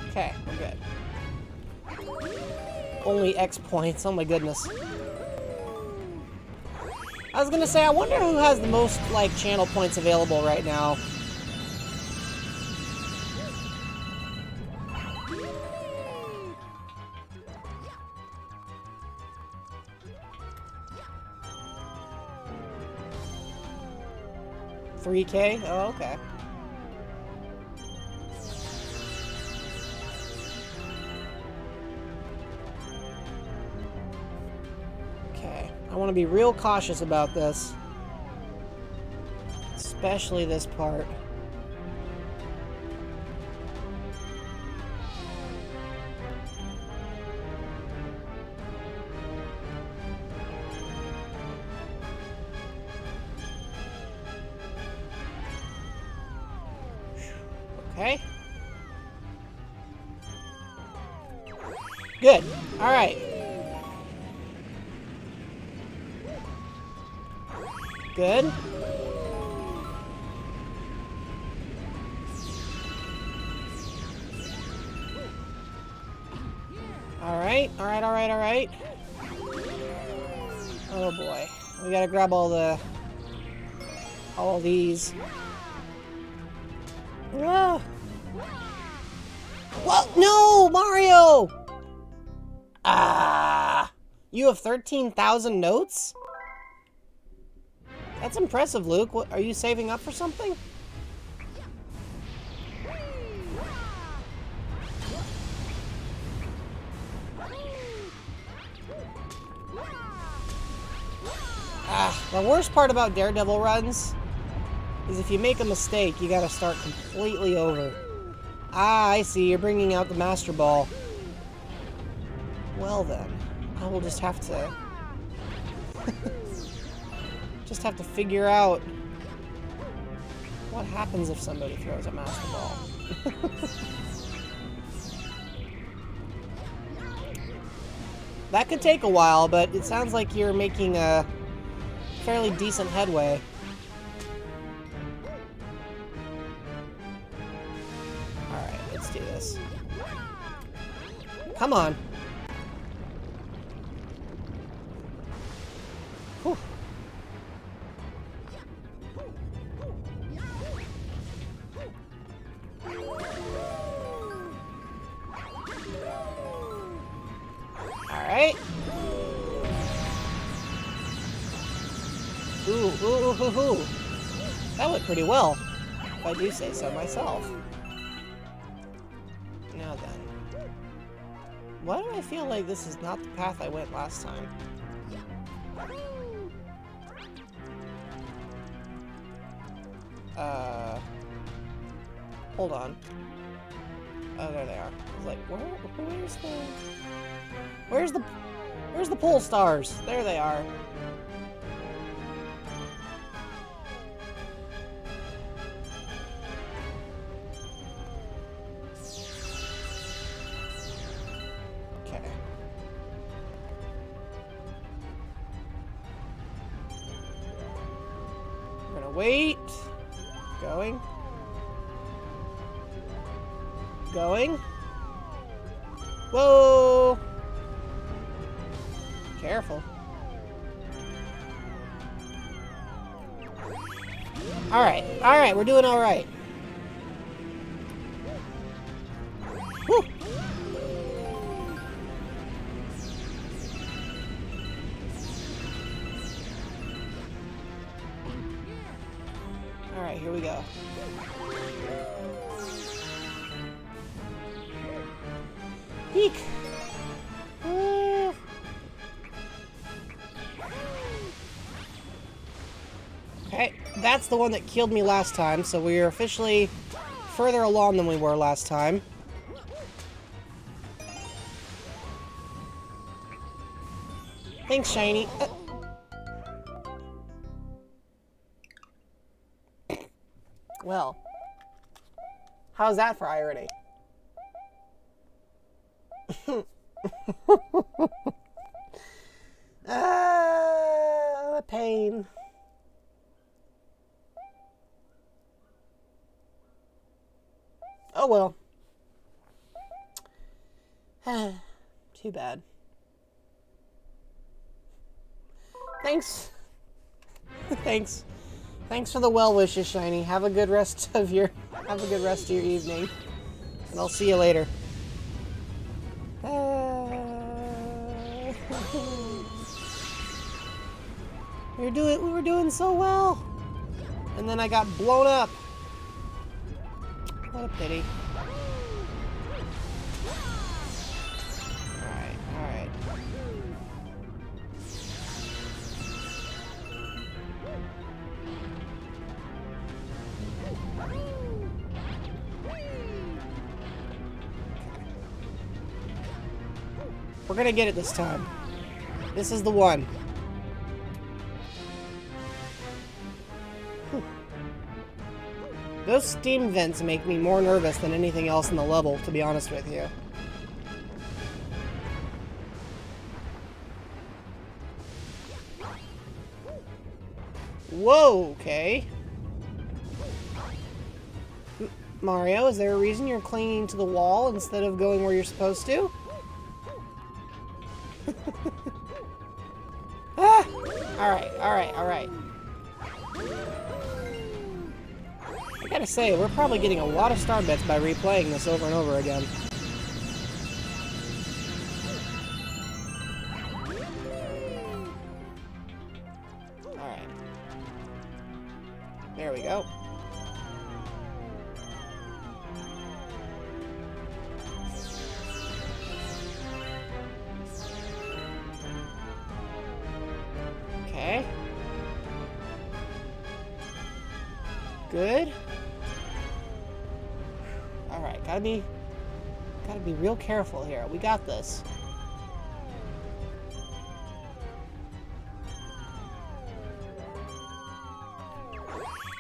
Okay, we're good. Only X points, oh my goodness. I was gonna say, I wonder who has the most, like, channel points available right now. $3K? Oh, okay. I want to be real cautious about this. Especially this part. Okay. Good. All right. Good. Alright, alright, alright, alright. Oh boy. We gotta grab all these. Ah. What? No, Mario! Ah! You have 13,000 notes? That's impressive, Luke. What, are you saving up for something? The worst part about Daredevil runs is if you make a mistake, you gotta start completely over. Ah, I see. You're bringing out the Master Ball. Well then, I will just have to... figure out what happens if somebody throws a Master Ball. That could take a while, but it sounds like you're making a fairly decent headway. Alright, let's do this. Come on. Whew. Alright. Ooh. That went pretty well, if I do say so myself. Now then. Why do I feel like this is not the path I went last time? Hold on. Oh, there they are. I was like, where's the pole stars? There they are. Okay. We're gonna wait. Going. Going. Whoa! Careful. Alright, alright, we're doing alright. Woo! Alright, here we go. Eek! Okay, that's the one that killed me last time, so we are officially further along than we were last time. Thanks, Shiny. Well, how's that for irony? Pain. Oh well. Too bad. Thanks. Thanks. Thanks for the well wishes, Shiny. Have a good rest of your evening. And I'll see you later. We were doing so well. And then I got blown up. What a pity. Alright, alright. We're gonna get it this time. This is the one. Those steam vents make me more nervous than anything else in the level, to be honest with you. Whoa, okay. Mario, is there a reason you're clinging to the wall instead of going where you're supposed to? Ah! Alright, alright, alright. I gotta say, we're probably getting a lot of star bets by replaying this over and over again. Alright. There we go. Okay. Good. Alright, gotta be real careful here. We got this.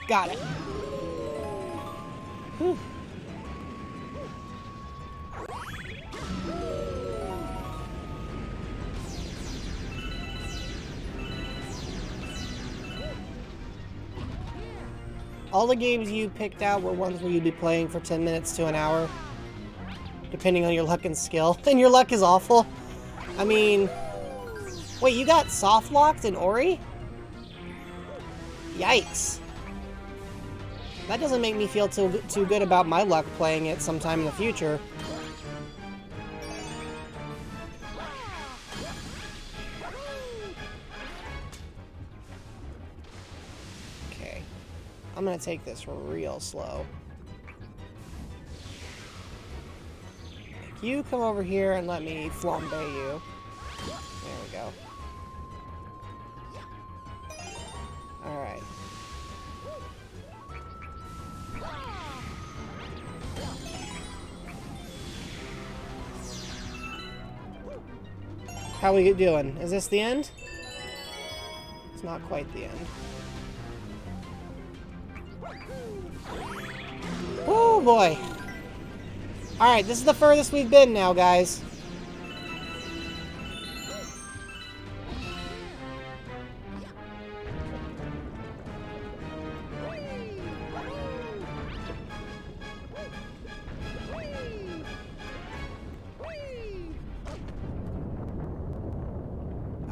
Got it. Whew. All the games you picked out were ones where you'd be playing for 10 minutes to an hour, depending on your luck and skill. And your luck is awful. I mean, wait, you got soft locked in Ori? Yikes. That doesn't make me feel too good about my luck playing it sometime in the future. Okay. I'm gonna take this real slow. You come over here and let me flambe you. There we go. Alright. How we doing? Is this the end? It's not quite the end. Oh boy. Alright, this is the furthest we've been now, guys.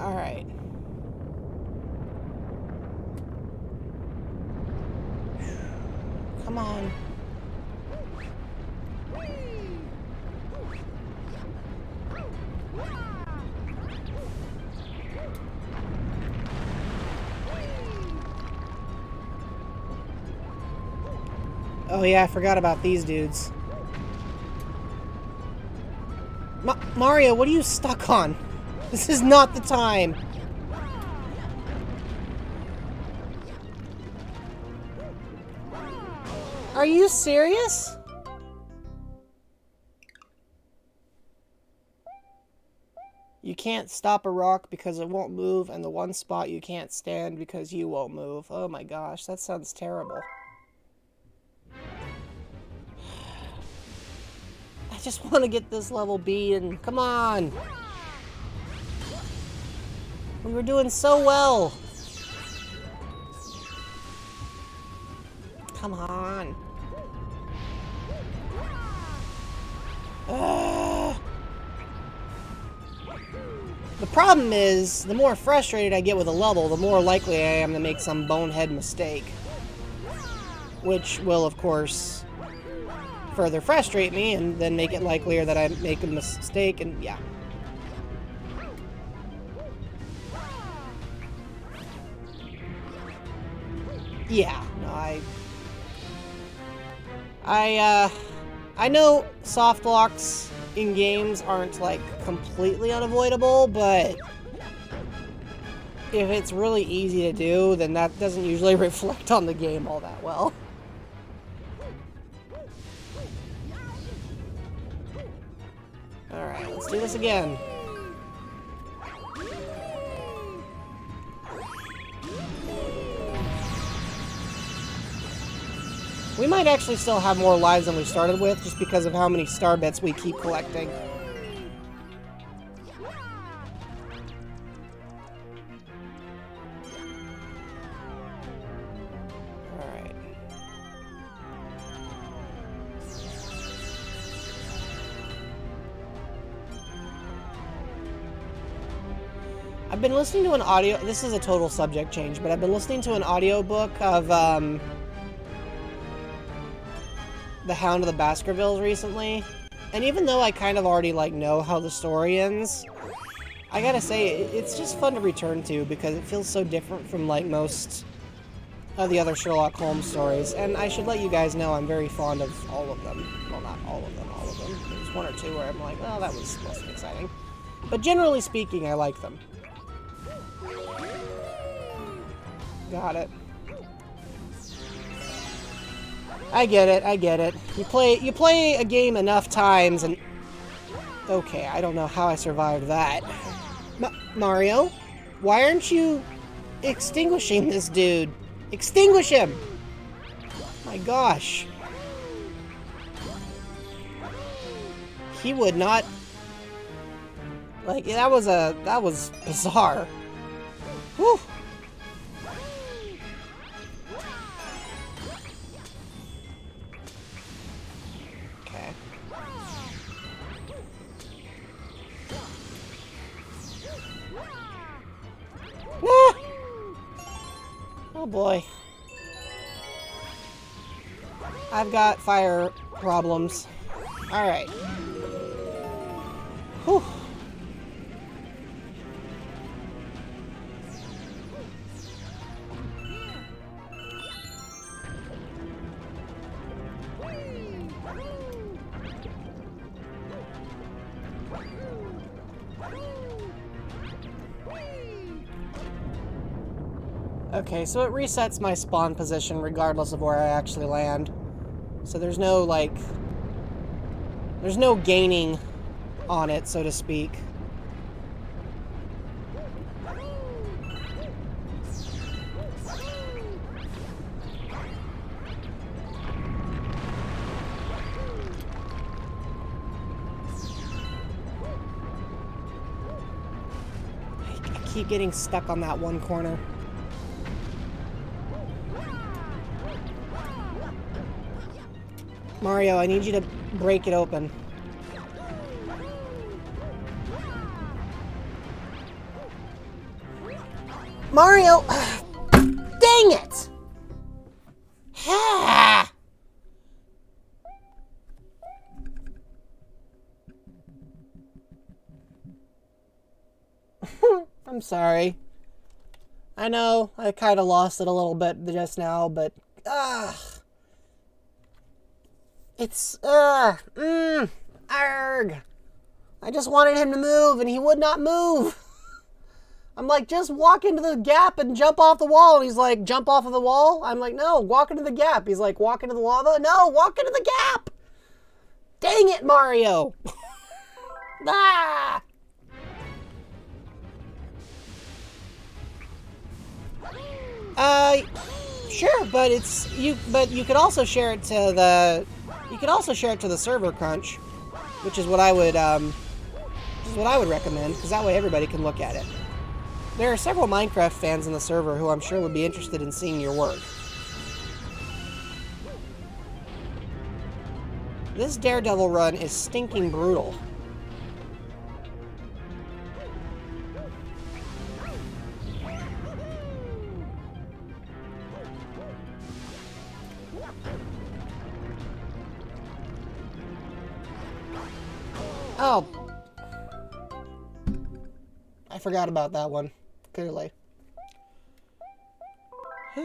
Alright. Come on. Oh yeah, I forgot about these dudes. Mario, what are you stuck on? This is not the time. Are you serious? You can't stop a rock because it won't move, and the one spot you can't stand because you won't move. Oh my gosh, that sounds terrible. I just want to get this level beaten. Come on! We were doing so well! Come on! The problem is, the more frustrated I get with a level, the more likely I am to make some bonehead mistake. Which will, of course, further frustrate me, and then make it likelier that I make a mistake, and yeah. Yeah, no, I know soft locks in games aren't, like, completely unavoidable, but if it's really easy to do, then that doesn't usually reflect on the game all that well. Alright, let's do this again. We might actually still have more lives than we started with, just because of how many star bits we keep collecting. Alright. I've been listening to an audio... This is a total subject change, but I've been listening to an audiobook of, The Hound of the Baskervilles recently, and even though I kind of already, like, know how the story ends, I gotta say, it's just fun to return to because it feels so different from, like, most of the other Sherlock Holmes stories, and I should let you guys know I'm very fond of all of them. Well, not all of them, all of them. There's one or two where I'm like, well, that was less exciting. But generally speaking, I like them. Got it. I get it, I get it. You play a game enough times and... Okay, I don't know how I survived that. Mario? Why aren't you extinguishing this dude? Extinguish him! My gosh. He would not... Like, that was bizarre. Whew. Ah! Oh boy. I've got fire problems. Alright. Whew. Okay, so it resets my spawn position regardless of where I actually land. So there's no, like... There's no gaining on it, so to speak. I keep getting stuck on that one corner. Mario, I need you to break it open. Mario! Dang it! Ha! I'm sorry. I know, I kind of lost it a little bit just now, but... It's... arg! I just wanted him to move, and he would not move! I'm like, just walk into the gap and jump off the wall. And he's like, jump off of the wall? I'm like, no, walk into the gap. He's like, walk into the lava? No, walk into the gap! Dang it, Mario! Ah! Sure, but you could also share it to the... You could also share it to the server crunch, which is what I would recommend, because that way everybody can look at it. There are several Minecraft fans in the server who I'm sure would be interested in seeing your work. This Daredevil run is stinking brutal. Oh. I forgot about that one. Clearly. You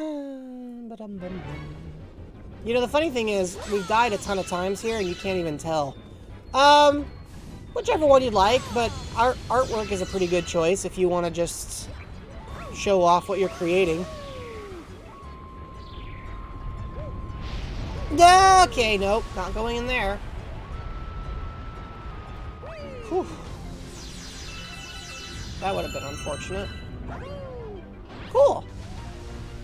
know, the funny thing is, we've died a ton of times here, and you can't even tell. Whichever one you'd like, but artwork is a pretty good choice if you want to just show off what you're creating. Okay, nope, not going in there. Whew. That would have been unfortunate. Cool.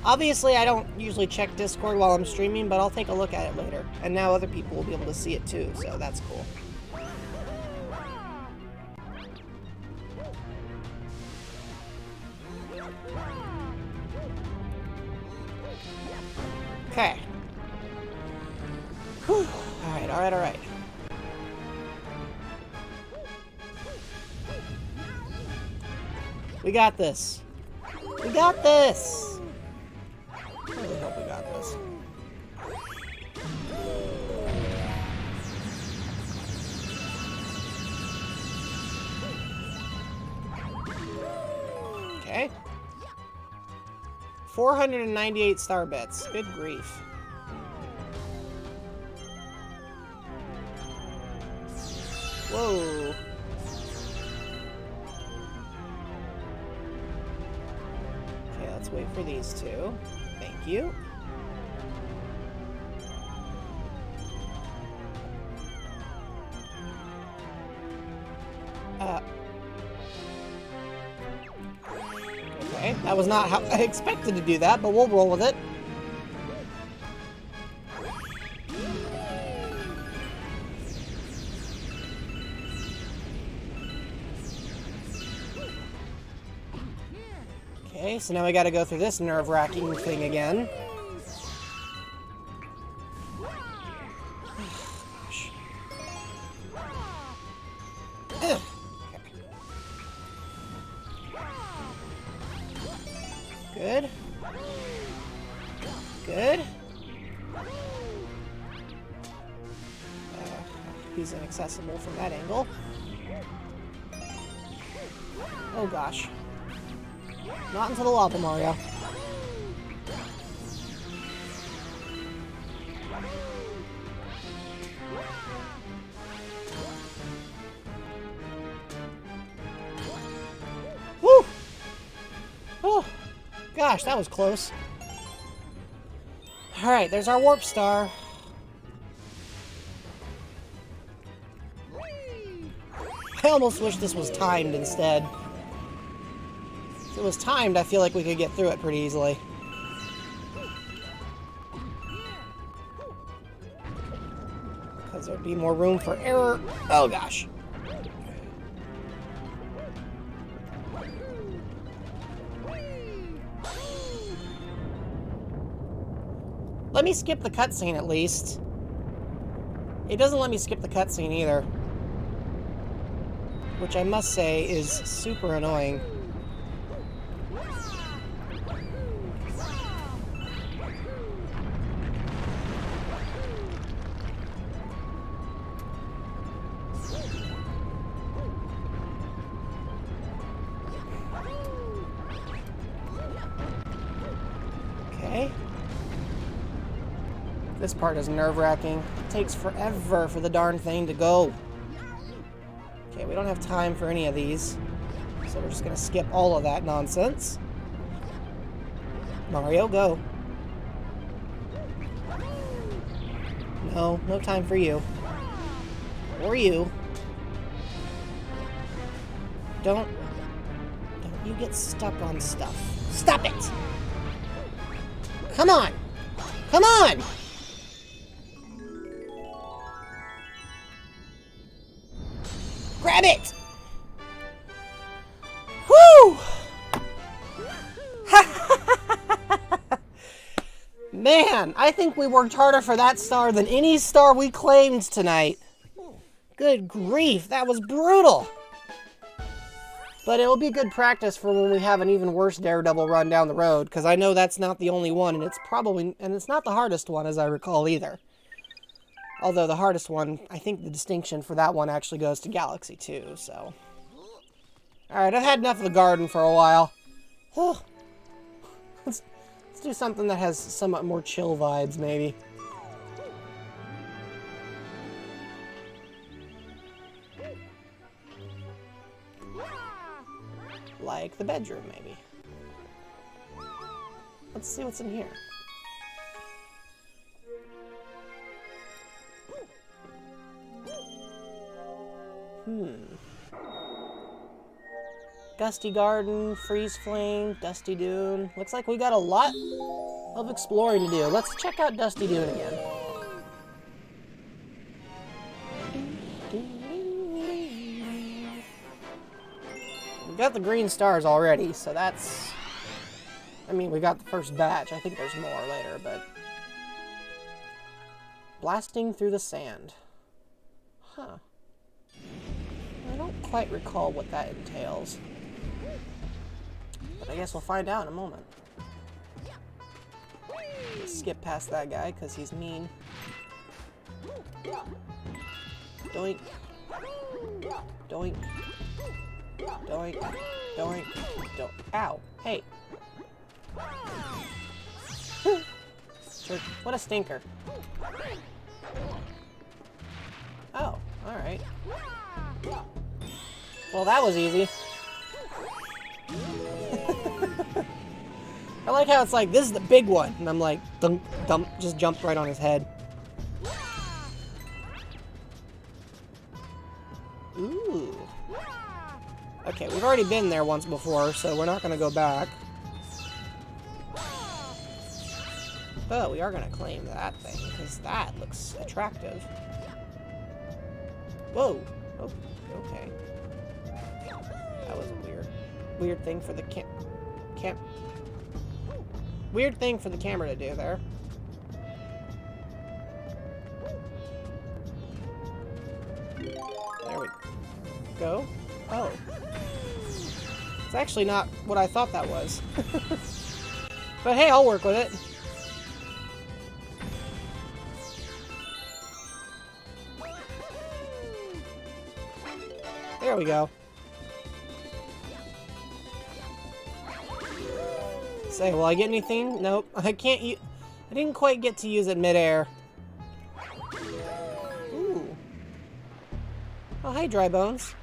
Obviously, I don't usually check Discord while I'm streaming, but I'll take a look at it later. And now other people will be able to see it too, so that's cool. Okay. Whew. Alright, alright, alright. We got this. We got this! I really hope we got this. Okay. 498 star bits. Good grief. Whoa. Okay, let's wait for these two. Thank you. Okay, that was not how I expected to do that, but we'll roll with it. Okay, so now we gotta go through this nerve-wracking thing again. Gosh. Okay. Good. Good. He's inaccessible from that angle. Oh gosh. Not into the lava, Mario. Woo! Oh, gosh, that was close. Alright, there's our warp star. I almost wish this was timed instead. If it was timed, I feel like we could get through it pretty easily. Because there'd be more room for error. Oh gosh. Let me skip the cutscene at least. It doesn't let me skip the cutscene either. Which I must say is super annoying. This part is nerve-wracking. It takes forever for the darn thing to go. Okay, we don't have time for any of these. So we're just gonna skip all of that nonsense. Mario, go. No, no time for you. Or you. Don't you get stuck on stuff. Stop it! Come on! Come on! Grab it! Woo! Man, I think we worked harder for that star than any star we claimed tonight. Good grief, that was brutal. But it'll be good practice for when we have an even worse Daredevil run down the road, because I know that's not the only one, and it's not the hardest one, as I recall, either. Although the hardest one, I think the distinction for that one actually goes to Galaxy 2, so. Alright, I've had enough of the garden for a while. Let's do something that has somewhat more chill vibes, maybe. Like the bedroom, maybe. Let's see what's in here. Gusty Garden, Freeze Flame, Dusty Dune. Looks like we got a lot of exploring to do. Let's check out Dusty Dune again. We got the green stars already, so that's... I mean, we got the first batch. I think there's more later, but... Blasting through the sand. Huh. I don't quite recall what that entails. But I guess we'll find out in a moment. Let's skip past that guy, because he's mean. Doink. Doink. Doink. Doink. Doink. Ow. Hey. What a stinker. Oh, alright. Well, that was easy. I like how it's like, this is the big one. And I'm like, dunk, dump, just jumped right on his head. Ooh. Okay, we've already been there once before, so we're not going to go back. But we are going to claim that thing, because that looks attractive. Whoa. Oh, okay. That was a weird thing for the weird thing for the camera to do there. There we go. Oh. It's actually not what I thought that was. But hey, I'll work with it. There we go. Say, will I get anything? Nope. I can't use... I didn't quite get to use it midair. Ooh. Oh, hey, Dry Bones.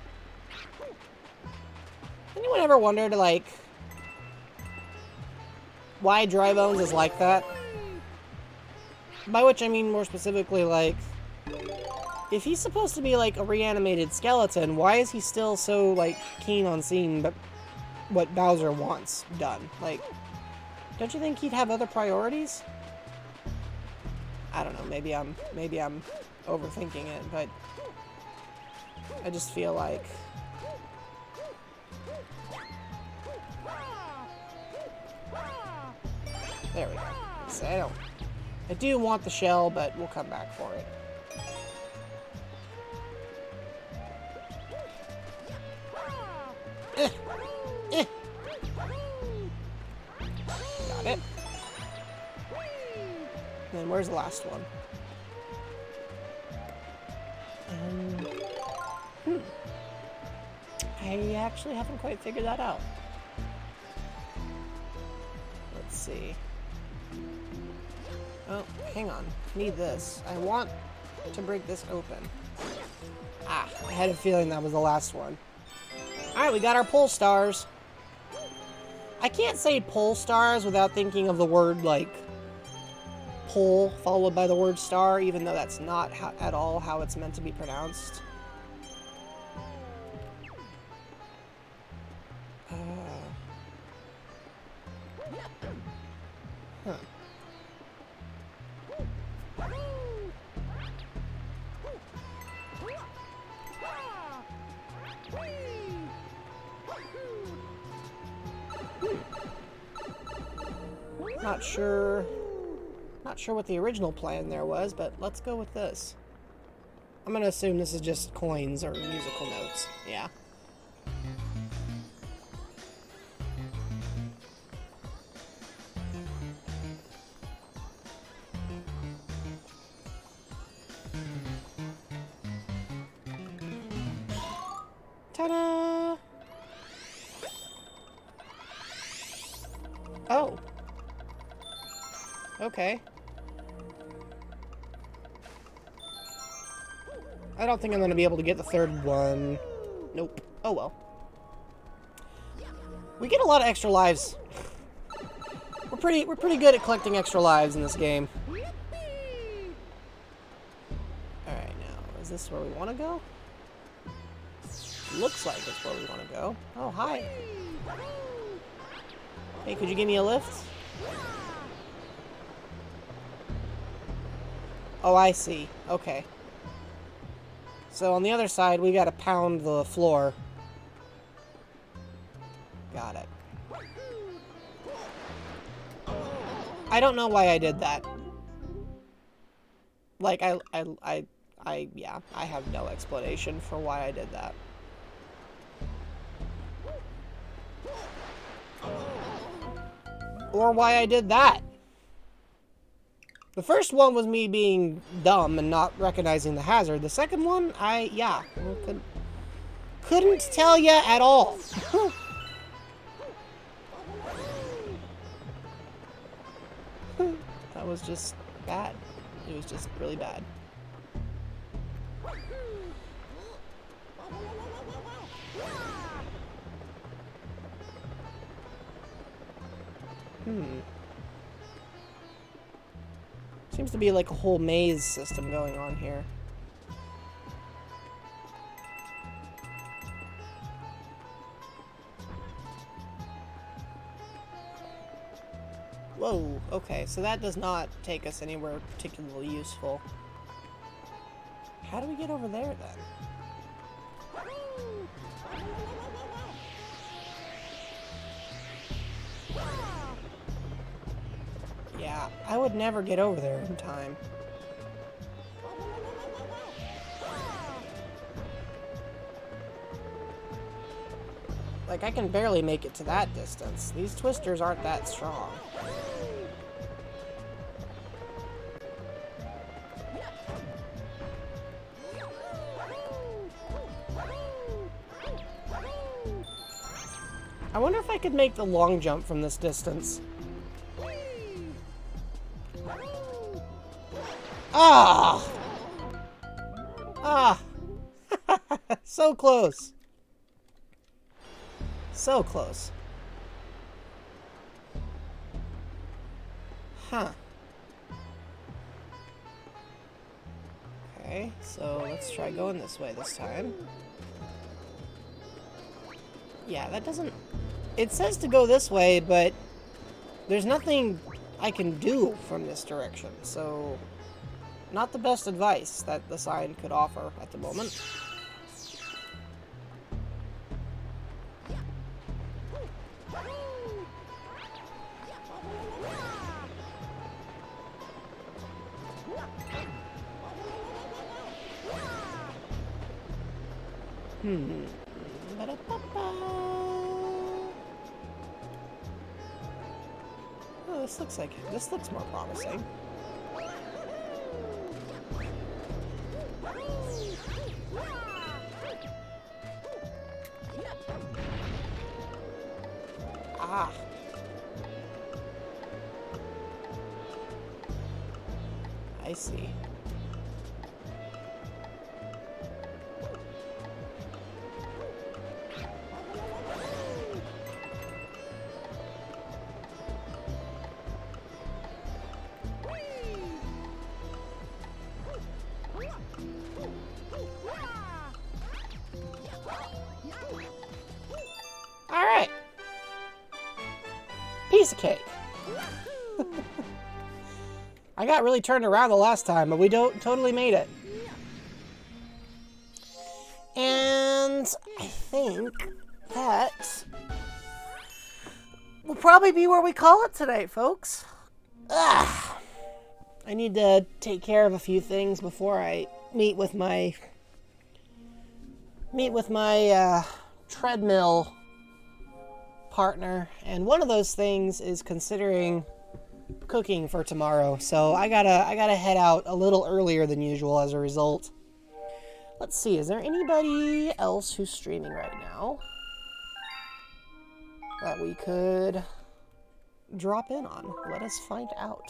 Anyone ever wondered, like, why Dry Bones is like that? By which I mean more specifically, like, if he's supposed to be, like, a reanimated skeleton, why is he still so, like, keen on seeing what Bowser wants done? Like, don't you think he'd have other priorities? I don't know, maybe I'm overthinking it, but I just feel like... There we go. So, I do want the shell, but we'll come back for it. Got it. Then where's the last one? I actually haven't quite figured that out. Let's see. No, hang on. Need this. I want to break this open. Ah, I had a feeling that was the last one. Alright, we got our pole stars. I can't say pole stars without thinking of the word, like, pole followed by the word star, even though that's not at all how it's meant to be pronounced. Huh. Not sure what the original plan there was, but let's go with this. I'm gonna assume this is just coins or musical notes. Yeah. Ta-da! Oh. Okay. I don't think I'm going to be able to get the third one. Nope. Oh well. We get a lot of extra lives. We're pretty good at collecting extra lives in this game. Alright, now, is this where we want to go? Looks like it's where we want to go. Oh, hi. Hey, could you give me a lift? Oh, I see. Okay. So on the other side, we gotta pound the floor. Got it. I don't know why I did that. Like, yeah, I have no explanation for why I did that. Or why I did that. The first one was me being dumb and not recognizing the hazard. The second one, yeah. Couldn't tell ya at all. That was just bad. It was just really bad. Seems to be like a whole maze system going on here. Whoa, okay, so that does not take us anywhere particularly useful. How do we get over there then? Yeah, I would never get over there in time. Like, I can barely make it to that distance. These twisters aren't that strong. I wonder if I could make the long jump from this distance. Ah! Ah! So close. So close. Huh. Okay, so let's try going this way this time. Yeah, that doesn't... It says to go this way, but there's nothing I can do from this direction, so... Not the best advice that the sign could offer at the moment. Oh, this looks more promising. Ah. see. All right. Piece of cake. I got really turned around the last time, but we totally made it. And I think that will probably be where we call it tonight, folks. Ugh. I need to take care of a few things before I meet with my treadmill partner, and one of those things is considering cooking for tomorrow. So I gotta head out a little earlier than usual as a result. Let's see, is there anybody else who's streaming right now that we could drop in on? Let us find out.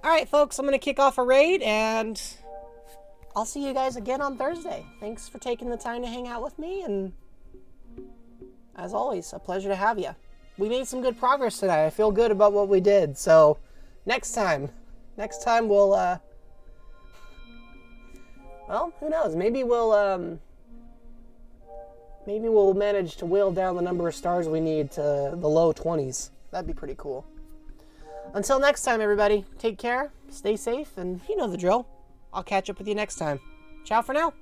All right, folks, I'm going to kick off a raid, and I'll see you guys again on Thursday. Thanks for taking the time to hang out with me, and as always, a pleasure to have you. We made some good progress today. I feel good about what we did, so next time we'll, well, who knows? Maybe we'll manage to whittle down the number of stars we need to the low 20s. That'd be pretty cool. Until next time, everybody, take care, stay safe, and you know the drill. I'll catch up with you next time. Ciao for now.